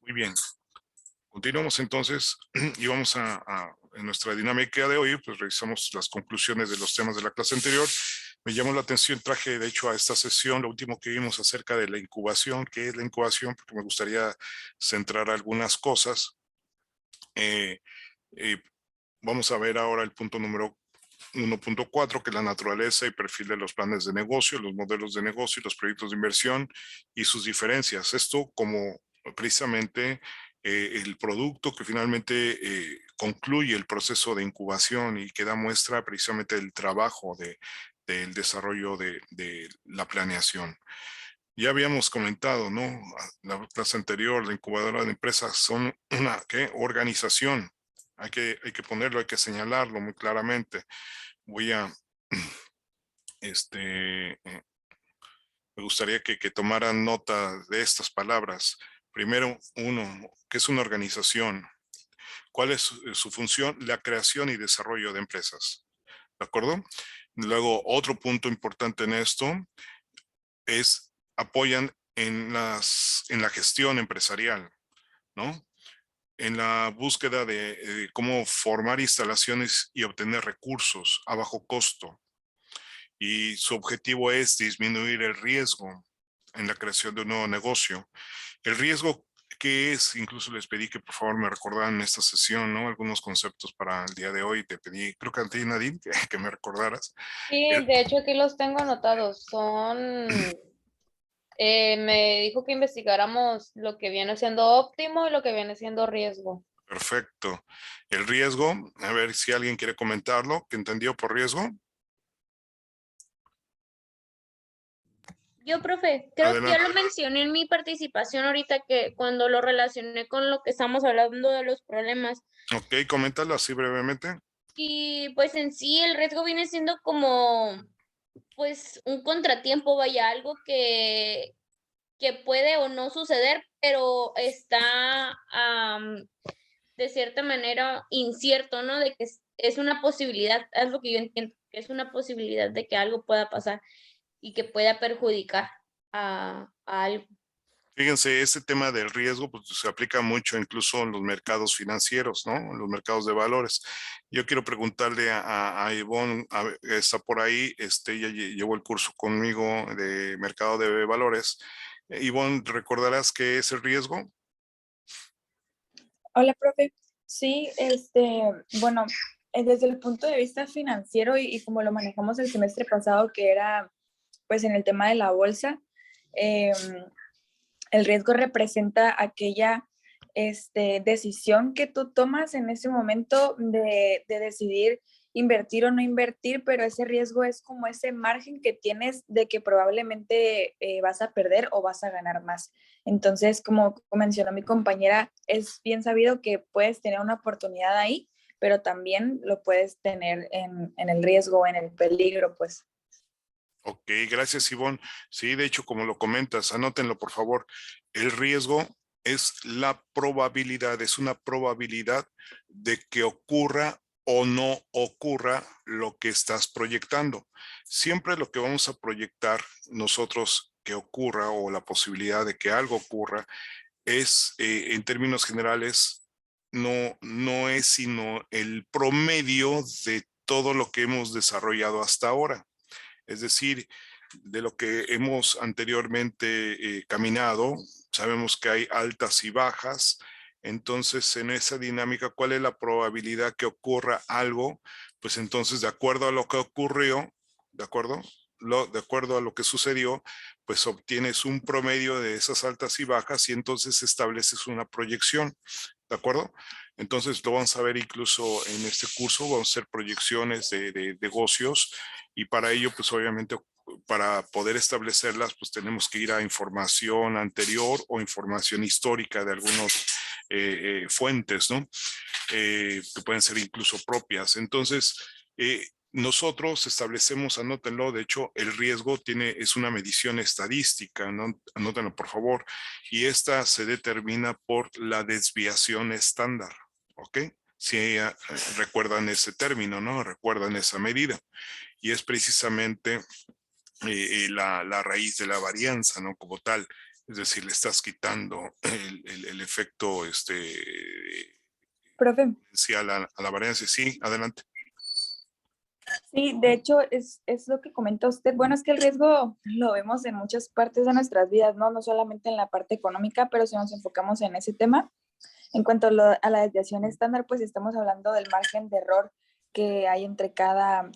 Muy bien. Continuamos entonces y vamos en nuestra dinámica de hoy, pues revisamos las conclusiones de los temas de la clase anterior. Me llamó la atención, traje de hecho a esta sesión lo último que vimos acerca de la incubación. ¿Qué es la incubación? Porque me gustaría centrar algunas cosas. Vamos a ver ahora el punto número 1.4, que es la naturaleza y perfil de los planes de negocio, los modelos de negocio y los proyectos de inversión y sus diferencias. Esto como precisamente el producto que finalmente concluye el proceso de incubación y que da muestra precisamente del trabajo del desarrollo de la planeación. Ya habíamos comentado, ¿no? La clase anterior, la incubadora de empresas son una organización. Hay que ponerlo, hay que señalarlo muy claramente. Voy a, me gustaría que tomaran nota de estas palabras. Primero, ¿qué es una organización? ¿Cuál es su función? La creación y desarrollo de empresas. ¿De acuerdo? Luego, otro punto importante en esto es apoyan en la gestión empresarial, ¿no? En la búsqueda de cómo formar instalaciones y obtener recursos a bajo costo. Y su objetivo es disminuir el riesgo en la creación de un nuevo negocio. El riesgo que es, incluso les pedí que por favor me recordaran en esta sesión, ¿no? Algunos conceptos para el día de hoy. Te pedí, creo que a ti, Nadine, que me recordaras. Sí, de hecho aquí los tengo anotados. Me dijo que investigáramos lo que viene siendo óptimo y lo que viene siendo riesgo. Perfecto. El riesgo, a ver si alguien quiere comentarlo, ¿qué entendió por riesgo? Yo, profe, creo Adelante. que ya lo mencioné en mi participación ahorita que cuando lo relacioné con lo que estamos hablando de los problemas. Ok, coméntalo así brevemente. Y pues en sí el riesgo viene siendo como pues un contratiempo, vaya, algo que puede o no suceder, pero está cierta manera incierto, ¿no? De que es una posibilidad, es lo que yo entiendo, que es una posibilidad de que algo pueda pasar y que pueda perjudicar a algo. Fíjense, este tema del riesgo pues, se aplica mucho incluso en los mercados financieros, ¿no? En los mercados de valores. Yo quiero preguntarle a Ivonne, está por ahí, ella llevó el curso conmigo de mercado de valores. Ivonne, ¿recordarás qué es el riesgo? Hola, profe. Sí, bueno, desde el punto de vista financiero y como lo manejamos el semestre pasado, que era pues en el tema de la bolsa, em, el riesgo representa aquella decisión que tú tomas en ese momento de decidir invertir o no invertir, pero ese riesgo es como ese margen que tienes de que probablemente vas a perder o vas a ganar más. Entonces, como mencionó mi compañera, es bien sabido que puedes tener una oportunidad ahí, pero también lo puedes tener en el riesgo, en el peligro, pues. Ok, gracias, Ivonne. Sí, de hecho, como lo comentas, anótenlo, por favor. El riesgo es la probabilidad, es una probabilidad de que ocurra o no ocurra lo que estás proyectando. Siempre lo que vamos a proyectar nosotros que ocurra o la posibilidad de que algo ocurra es, en términos generales, no es sino el promedio de todo lo que hemos desarrollado hasta ahora. Es decir, de lo que hemos anteriormente caminado, sabemos que hay altas y bajas. Entonces, en esa dinámica, ¿cuál es la probabilidad que ocurra algo? Pues entonces, de acuerdo a lo que ocurrió, ¿de acuerdo? De acuerdo a lo que sucedió, pues obtienes un promedio de esas altas y bajas y entonces estableces una proyección, ¿de acuerdo? Entonces lo vamos a ver incluso en este curso, vamos a hacer proyecciones de negocios y para ello, pues obviamente, para poder establecerlas, pues tenemos que ir a información anterior o información histórica de algunos fuentes, ¿no? Que pueden ser incluso propias. Entonces, nosotros establecemos, anótenlo, de hecho, el riesgo es una medición estadística, ¿no? Anótenlo por favor, y esta se determina por la desviación estándar, ¿ok? Si recuerdan ese término, ¿no? Recuerdan esa medida. Y es precisamente la raíz de la varianza, ¿no? Como tal. Es decir, le estás quitando el efecto Profe. sí, a la varianza. Sí, adelante. Sí, de hecho es lo que comenta usted. Bueno, es que el riesgo lo vemos en muchas partes de nuestras vidas, ¿no? No solamente en la parte económica, pero si nos enfocamos en ese tema, en cuanto a la desviación estándar, pues estamos hablando del margen de error que hay entre cada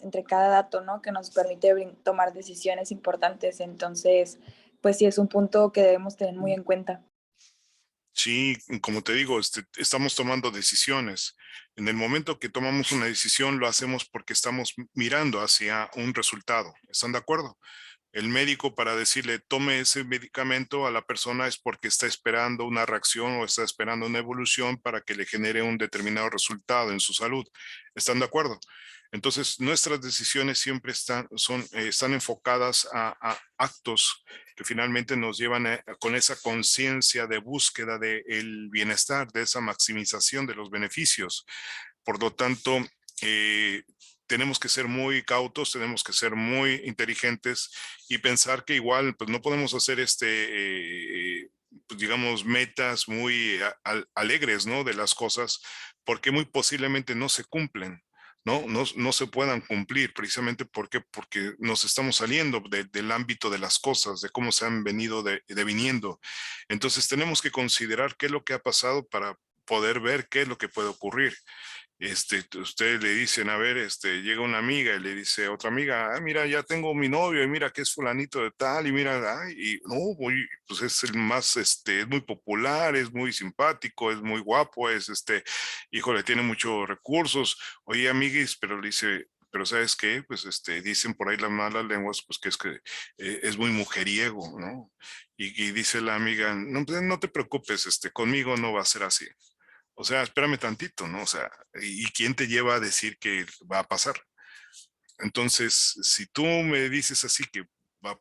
dato, ¿no? Que nos permite tomar decisiones importantes. Entonces, pues sí, es un punto que debemos tener muy en cuenta. Sí, como te digo, estamos tomando decisiones. En el momento que tomamos una decisión, lo hacemos porque estamos mirando hacia un resultado. ¿Están de acuerdo? El médico, para decirle tome ese medicamento a la persona, es porque está esperando una reacción o está esperando una evolución para que le genere un determinado resultado en su salud. ¿Están de acuerdo? Entonces, nuestras decisiones siempre están enfocadas a actos que finalmente nos llevan con esa conciencia de búsqueda del bienestar, de esa maximización de los beneficios. Por lo tanto, tenemos que ser muy cautos, tenemos que ser muy inteligentes y pensar que igual pues no podemos hacer pues, digamos, metas muy alegres, ¿no? De las cosas, porque muy posiblemente no se cumplen. No se puedan cumplir precisamente porque nos estamos saliendo del ámbito de las cosas, de cómo se han venido deviniendo. Entonces tenemos que considerar qué es lo que ha pasado para poder ver qué es lo que puede ocurrir. Ustedes le dicen, a ver, llega una amiga y le dice a otra amiga, ah, mira, ya tengo mi novio y mira que es fulanito de tal y mira, ay, y no, pues es el más, es muy popular, es muy simpático, es muy guapo, híjole, tiene muchos recursos. Oye, amiguis, pero le dice, pero ¿sabes qué? Pues dicen por ahí las malas lenguas, pues que es muy mujeriego, ¿no? Y dice la amiga, no, pues, no te preocupes, conmigo no va a ser así. O sea, espérame tantito, ¿no? O sea, ¿y quién te lleva a decir que va a pasar? Entonces, si tú me dices así que va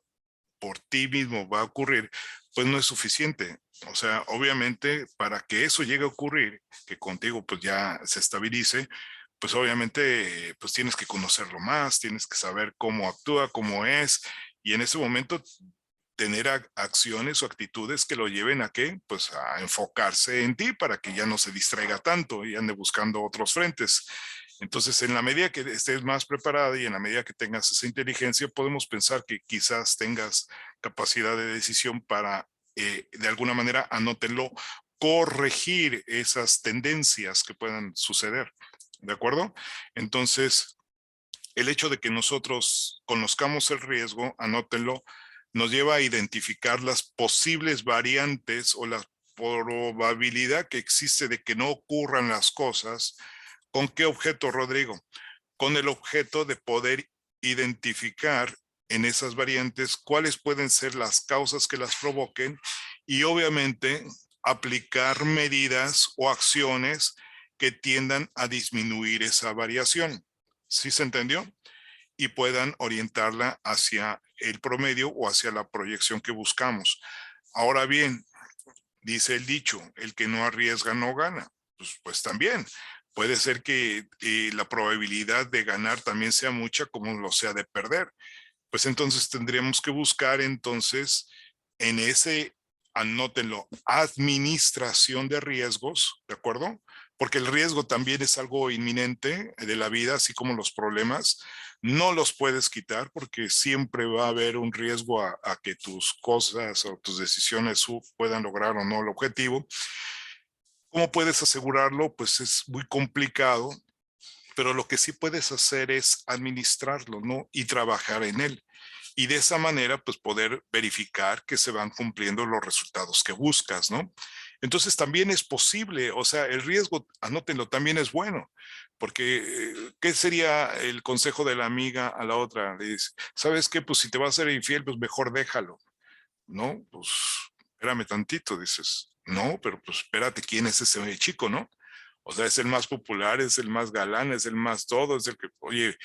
por ti mismo va a ocurrir, pues no es suficiente. O sea, obviamente, para que eso llegue a ocurrir, que contigo pues ya se estabilice, pues obviamente pues tienes que conocerlo más, tienes que saber cómo actúa, cómo es, y en ese momento tener acciones o actitudes que lo lleven a qué, pues a enfocarse en ti para que ya no se distraiga tanto y ande buscando otros frentes. Entonces, en la medida que estés más preparada y en la medida que tengas esa inteligencia, podemos pensar que quizás tengas capacidad de decisión para, de alguna manera, anótenlo, corregir esas tendencias que puedan suceder. ¿De acuerdo? Entonces, el hecho de que nosotros conozcamos el riesgo, anótenlo, nos lleva a identificar las posibles variantes o la probabilidad que existe de que no ocurran las cosas. ¿Con qué objeto, Rodrigo? Con el objeto de poder identificar en esas variantes cuáles pueden ser las causas que las provoquen y obviamente aplicar medidas o acciones que tiendan a disminuir esa variación. ¿Sí se entendió? Y puedan orientarla hacia el promedio o hacia la proyección que buscamos. Ahora bien, dice el dicho, el que no arriesga no gana. Pues también puede ser que la probabilidad de ganar también sea mucha como lo sea de perder. Pues entonces tendríamos que buscar entonces en ese, anótenlo, administración de riesgos, ¿de acuerdo? Porque el riesgo también es algo inminente de la vida, así como los problemas. No los puedes quitar porque siempre va a haber un riesgo a que tus cosas o tus decisiones puedan lograr o no el objetivo. ¿Cómo puedes asegurarlo? Pues es muy complicado, pero lo que sí puedes hacer es administrarlo, ¿no? Y trabajar en él. Y de esa manera, pues poder verificar que se van cumpliendo los resultados que buscas, ¿no? Entonces también es posible, o sea, el riesgo, anótenlo, también es bueno, porque ¿qué sería el consejo de la amiga a la otra? Le dice, ¿sabes qué? Pues si te vas a ser infiel, pues mejor déjalo, ¿no? Pues espérame tantito, dices, no, pero pues espérate, ¿quién es ese chico, no? O sea, es el más popular, es el más galán, es el más todo, es el que, oye,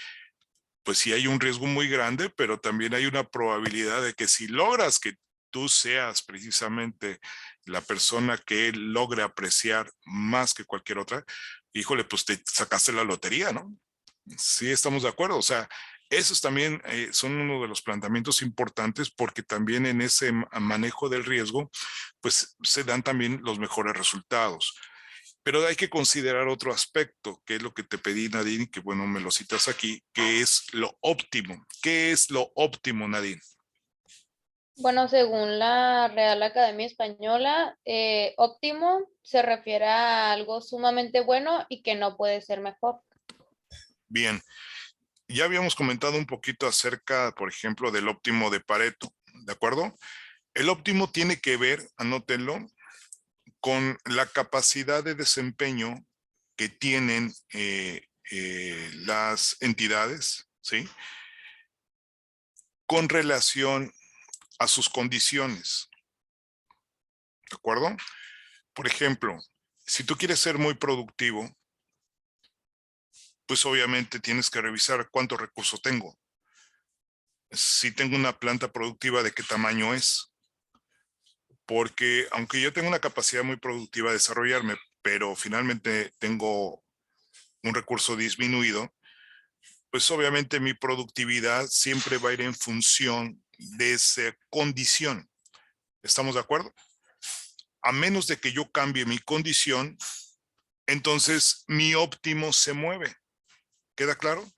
pues sí hay un riesgo muy grande, pero también hay una probabilidad de que si logras que tú seas precisamente la persona que él logre apreciar más que cualquier otra, híjole, pues te sacaste la lotería, ¿no? Sí, estamos de acuerdo. O sea, esos también son uno de los planteamientos importantes porque también en ese manejo del riesgo, pues se dan también los mejores resultados. Pero hay que considerar otro aspecto, que es lo que te pedí, Nadine, que bueno, me lo citas aquí, que es lo óptimo. ¿Qué es lo óptimo, Nadine? Bueno, según la Real Academia Española, óptimo se refiere a algo sumamente bueno y que no puede ser mejor. Bien, ya habíamos comentado un poquito acerca, por ejemplo, del óptimo de Pareto, ¿de acuerdo? El óptimo tiene que ver, anótenlo, con la capacidad de desempeño que tienen las entidades, ¿sí? Con relación a sus condiciones, ¿de acuerdo? Por ejemplo, si tú quieres ser muy productivo, pues obviamente tienes que revisar cuánto recurso tengo. Si tengo una planta productiva, ¿de qué tamaño es? Porque aunque yo tengo una capacidad muy productiva de desarrollarme, pero finalmente tengo un recurso disminuido, pues obviamente mi productividad siempre va a ir en función de esa condición. ¿Estamos de acuerdo? A menos de que yo cambie mi condición, entonces mi óptimo se mueve. ¿Queda claro?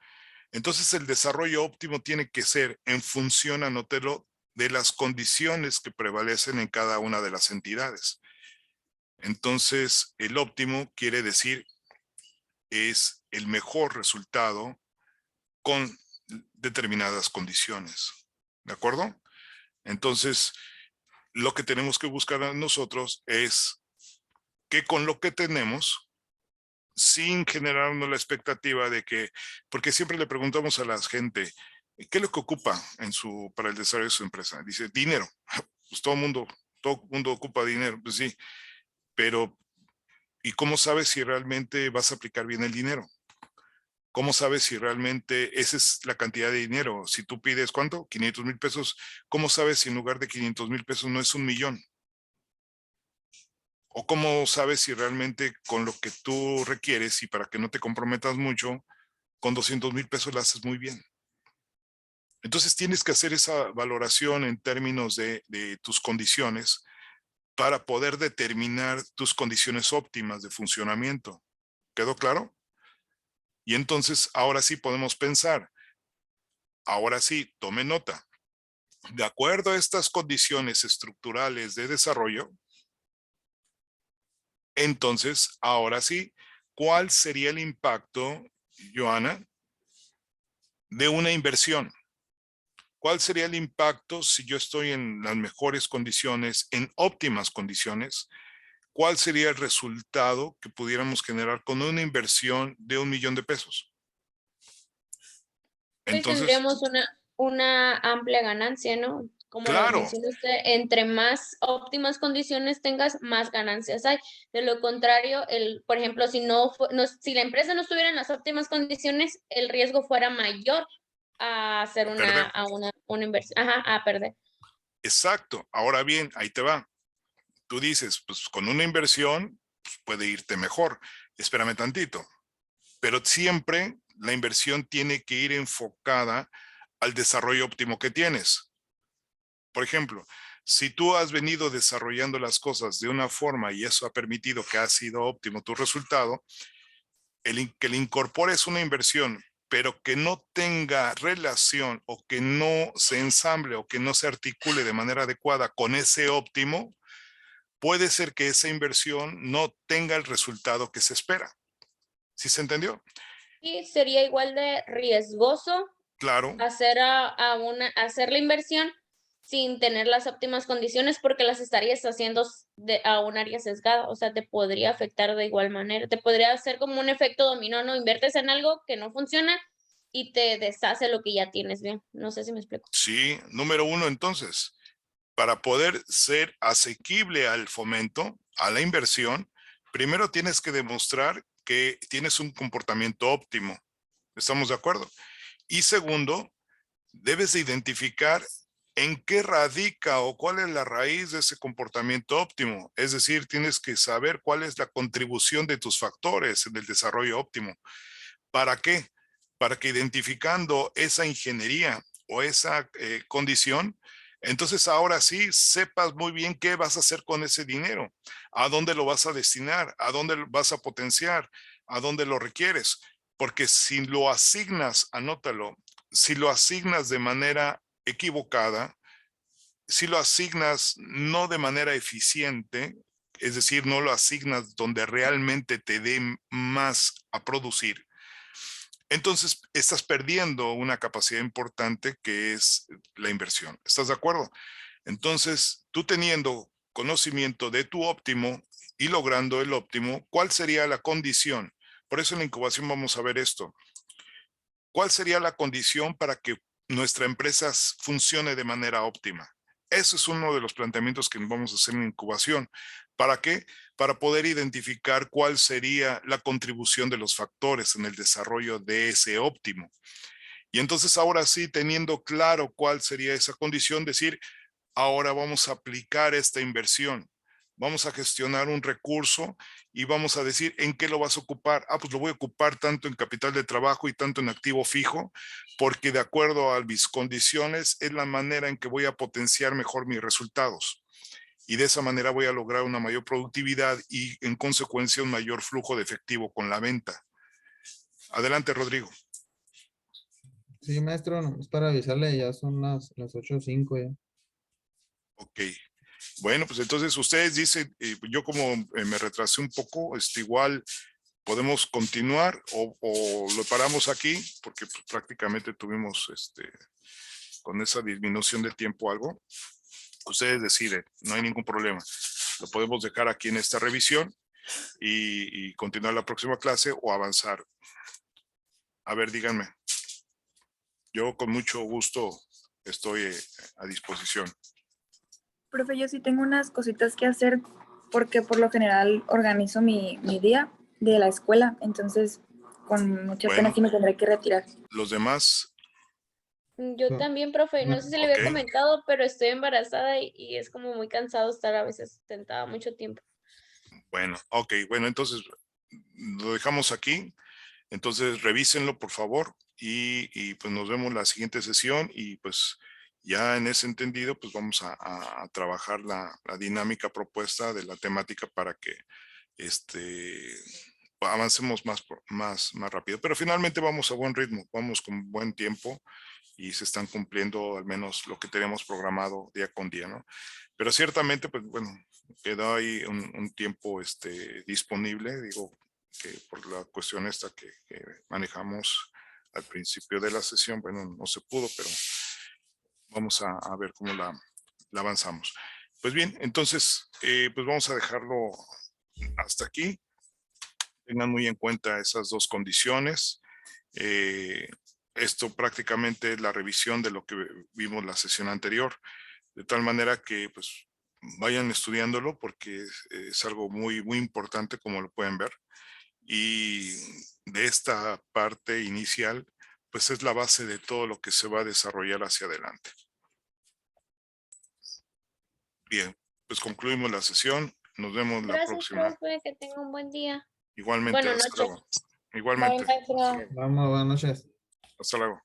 Entonces el desarrollo óptimo tiene que ser en función, anótelo, de las condiciones que prevalecen en cada una de las entidades. Entonces el óptimo quiere decir es el mejor resultado con determinadas condiciones. ¿De acuerdo? Entonces lo que tenemos que buscar a nosotros es que con lo que tenemos, sin generarnos la expectativa de que, porque siempre le preguntamos a la gente, ¿qué es lo que ocupa para el desarrollo de su empresa? Dice, dinero. Pues todo mundo ocupa dinero, pues sí, pero ¿y cómo sabes si realmente vas a aplicar bien el dinero? ¿Cómo sabes si realmente esa es la cantidad de dinero? Si tú pides, ¿cuánto? 500,000 pesos. ¿Cómo sabes si en lugar de 500,000 pesos no es 1,000,000? ¿O cómo sabes si realmente con lo que tú requieres y para que no te comprometas mucho, con 200,000 pesos lo haces muy bien? Entonces tienes que hacer esa valoración en términos de tus condiciones para poder determinar tus condiciones óptimas de funcionamiento. ¿Quedó claro? Y entonces ahora sí podemos pensar, ahora sí, tome nota. De acuerdo a estas condiciones estructurales de desarrollo, entonces ahora sí, ¿cuál sería el impacto, Joana, de una inversión? ¿Cuál sería el impacto si yo estoy en las mejores condiciones, en óptimas condiciones? ¿Cuál sería el resultado que pudiéramos generar con una inversión de 1,000,000 de pesos? Pues Entonces, tendríamos una amplia ganancia, ¿no? Como lo claro, menciona usted, entre más óptimas condiciones tengas, más ganancias hay. De lo contrario, por ejemplo, si la empresa no estuviera en las óptimas condiciones, el riesgo fuera mayor a hacer a perder. una inversión, ajá, a perder. Exacto. Ahora bien, ahí te va. Tú dices, pues con una inversión pues, puede irte mejor. Espérame tantito. Pero siempre la inversión tiene que ir enfocada al desarrollo óptimo que tienes. Por ejemplo, si tú has venido desarrollando las cosas de una forma y eso ha permitido que ha sido óptimo tu resultado, que le incorpores una inversión, pero que no tenga relación o que no se ensamble o que no se articule de manera adecuada con ese óptimo, puede ser que esa inversión no tenga el resultado que se espera. ¿Sí se entendió? Y sería igual de riesgoso Claro, hacer la inversión sin tener las óptimas condiciones porque las estarías haciendo a un área sesgada, o sea, te podría afectar de igual manera, te podría hacer como un efecto dominó, ¿no? Inviertes en algo que no funciona y te deshace lo que ya tienes bien. No sé si me explico. sí. Número uno, entonces, para poder ser asequible al fomento, a la inversión, primero tienes que demostrar que tienes un comportamiento óptimo. ¿Estamos de acuerdo? Y segundo, debes de identificar en qué radica o cuál es la raíz de ese comportamiento óptimo. Es decir, tienes que saber cuál es la contribución de tus factores en el desarrollo óptimo. ¿Para qué? Para que identificando esa ingeniería o esa condición, entonces ahora sí sepas muy bien qué vas a hacer con ese dinero, a dónde lo vas a destinar, a dónde lo vas a potenciar, a dónde lo requieres. Porque si lo asignas, anótalo, si lo asignas de manera equivocada, si lo asignas no de manera eficiente, es decir, no lo asignas donde realmente te dé más a producir, entonces estás perdiendo una capacidad importante que es la inversión. ¿Estás de acuerdo? Entonces, tú teniendo conocimiento de tu óptimo y logrando el óptimo, ¿cuál sería la condición? Por eso en la incubación vamos a ver esto. ¿Cuál sería la condición para que nuestra empresa funcione de manera óptima? Ese es uno de los planteamientos que vamos a hacer en incubación. ¿Para qué? Para poder identificar cuál sería la contribución de los factores en el desarrollo de ese óptimo. Y entonces ahora sí, teniendo claro cuál sería esa condición, decir, ahora vamos a aplicar esta inversión. Vamos a gestionar un recurso y vamos a decir en qué lo vas a ocupar. Ah, pues lo voy a ocupar tanto en capital de trabajo y tanto en activo fijo, porque de acuerdo a mis condiciones es la manera en que voy a potenciar mejor mis resultados. Y de esa manera voy a lograr una mayor productividad y en consecuencia un mayor flujo de efectivo con la venta. Adelante, Rodrigo. Sí, maestro, es para avisarle, ya son las 8:05 ya. Ok. Bueno, pues entonces ustedes dicen, yo como me retrasé un poco, igual podemos continuar o lo paramos aquí porque pues, prácticamente tuvimos con esa disminución de tiempo algo. Ustedes deciden, no hay ningún problema. Lo podemos dejar aquí en esta revisión y continuar la próxima clase o avanzar. A ver, díganme. Yo con mucho gusto estoy a disposición. Profe, yo sí tengo unas cositas que hacer porque por lo general organizo mi día de la escuela, entonces con mucha pena Bueno, sí me tendré que retirar. los demás, Yo también, profe, no sé si le ok. había comentado, pero estoy embarazada y es como muy cansado estar a veces sentada mucho tiempo. Bueno, ok, bueno, entonces lo dejamos aquí. Entonces revísenlo, por favor, y pues nos vemos la siguiente sesión y pues ya en ese entendido, pues vamos a trabajar la dinámica propuesta de la temática para que avancemos más rápido. Pero finalmente vamos a buen ritmo, vamos con buen tiempo y se están cumpliendo al menos lo que tenemos programado día con día, ¿no? Pero ciertamente, pues bueno, queda ahí un tiempo disponible, digo, que por la cuestión esta que manejamos al principio de la sesión, bueno, no se pudo, pero vamos a ver cómo la avanzamos. Pues bien, entonces, pues vamos a dejarlo hasta aquí. Tengan muy en cuenta esas dos condiciones. Esto prácticamente es la revisión de lo que vimos la sesión anterior, de tal manera que pues vayan estudiándolo porque es algo muy importante, como lo pueden ver. Y de esta parte inicial, pues es la base de todo lo que se va a desarrollar hacia adelante. Bien, pues concluimos la sesión. Nos vemos la Gracias, próxima. profe, que tenga un buen día. Igualmente, Buenas hasta noches. luego. Igualmente. Bye, maestra. Vamos, buenas noches. Hasta luego.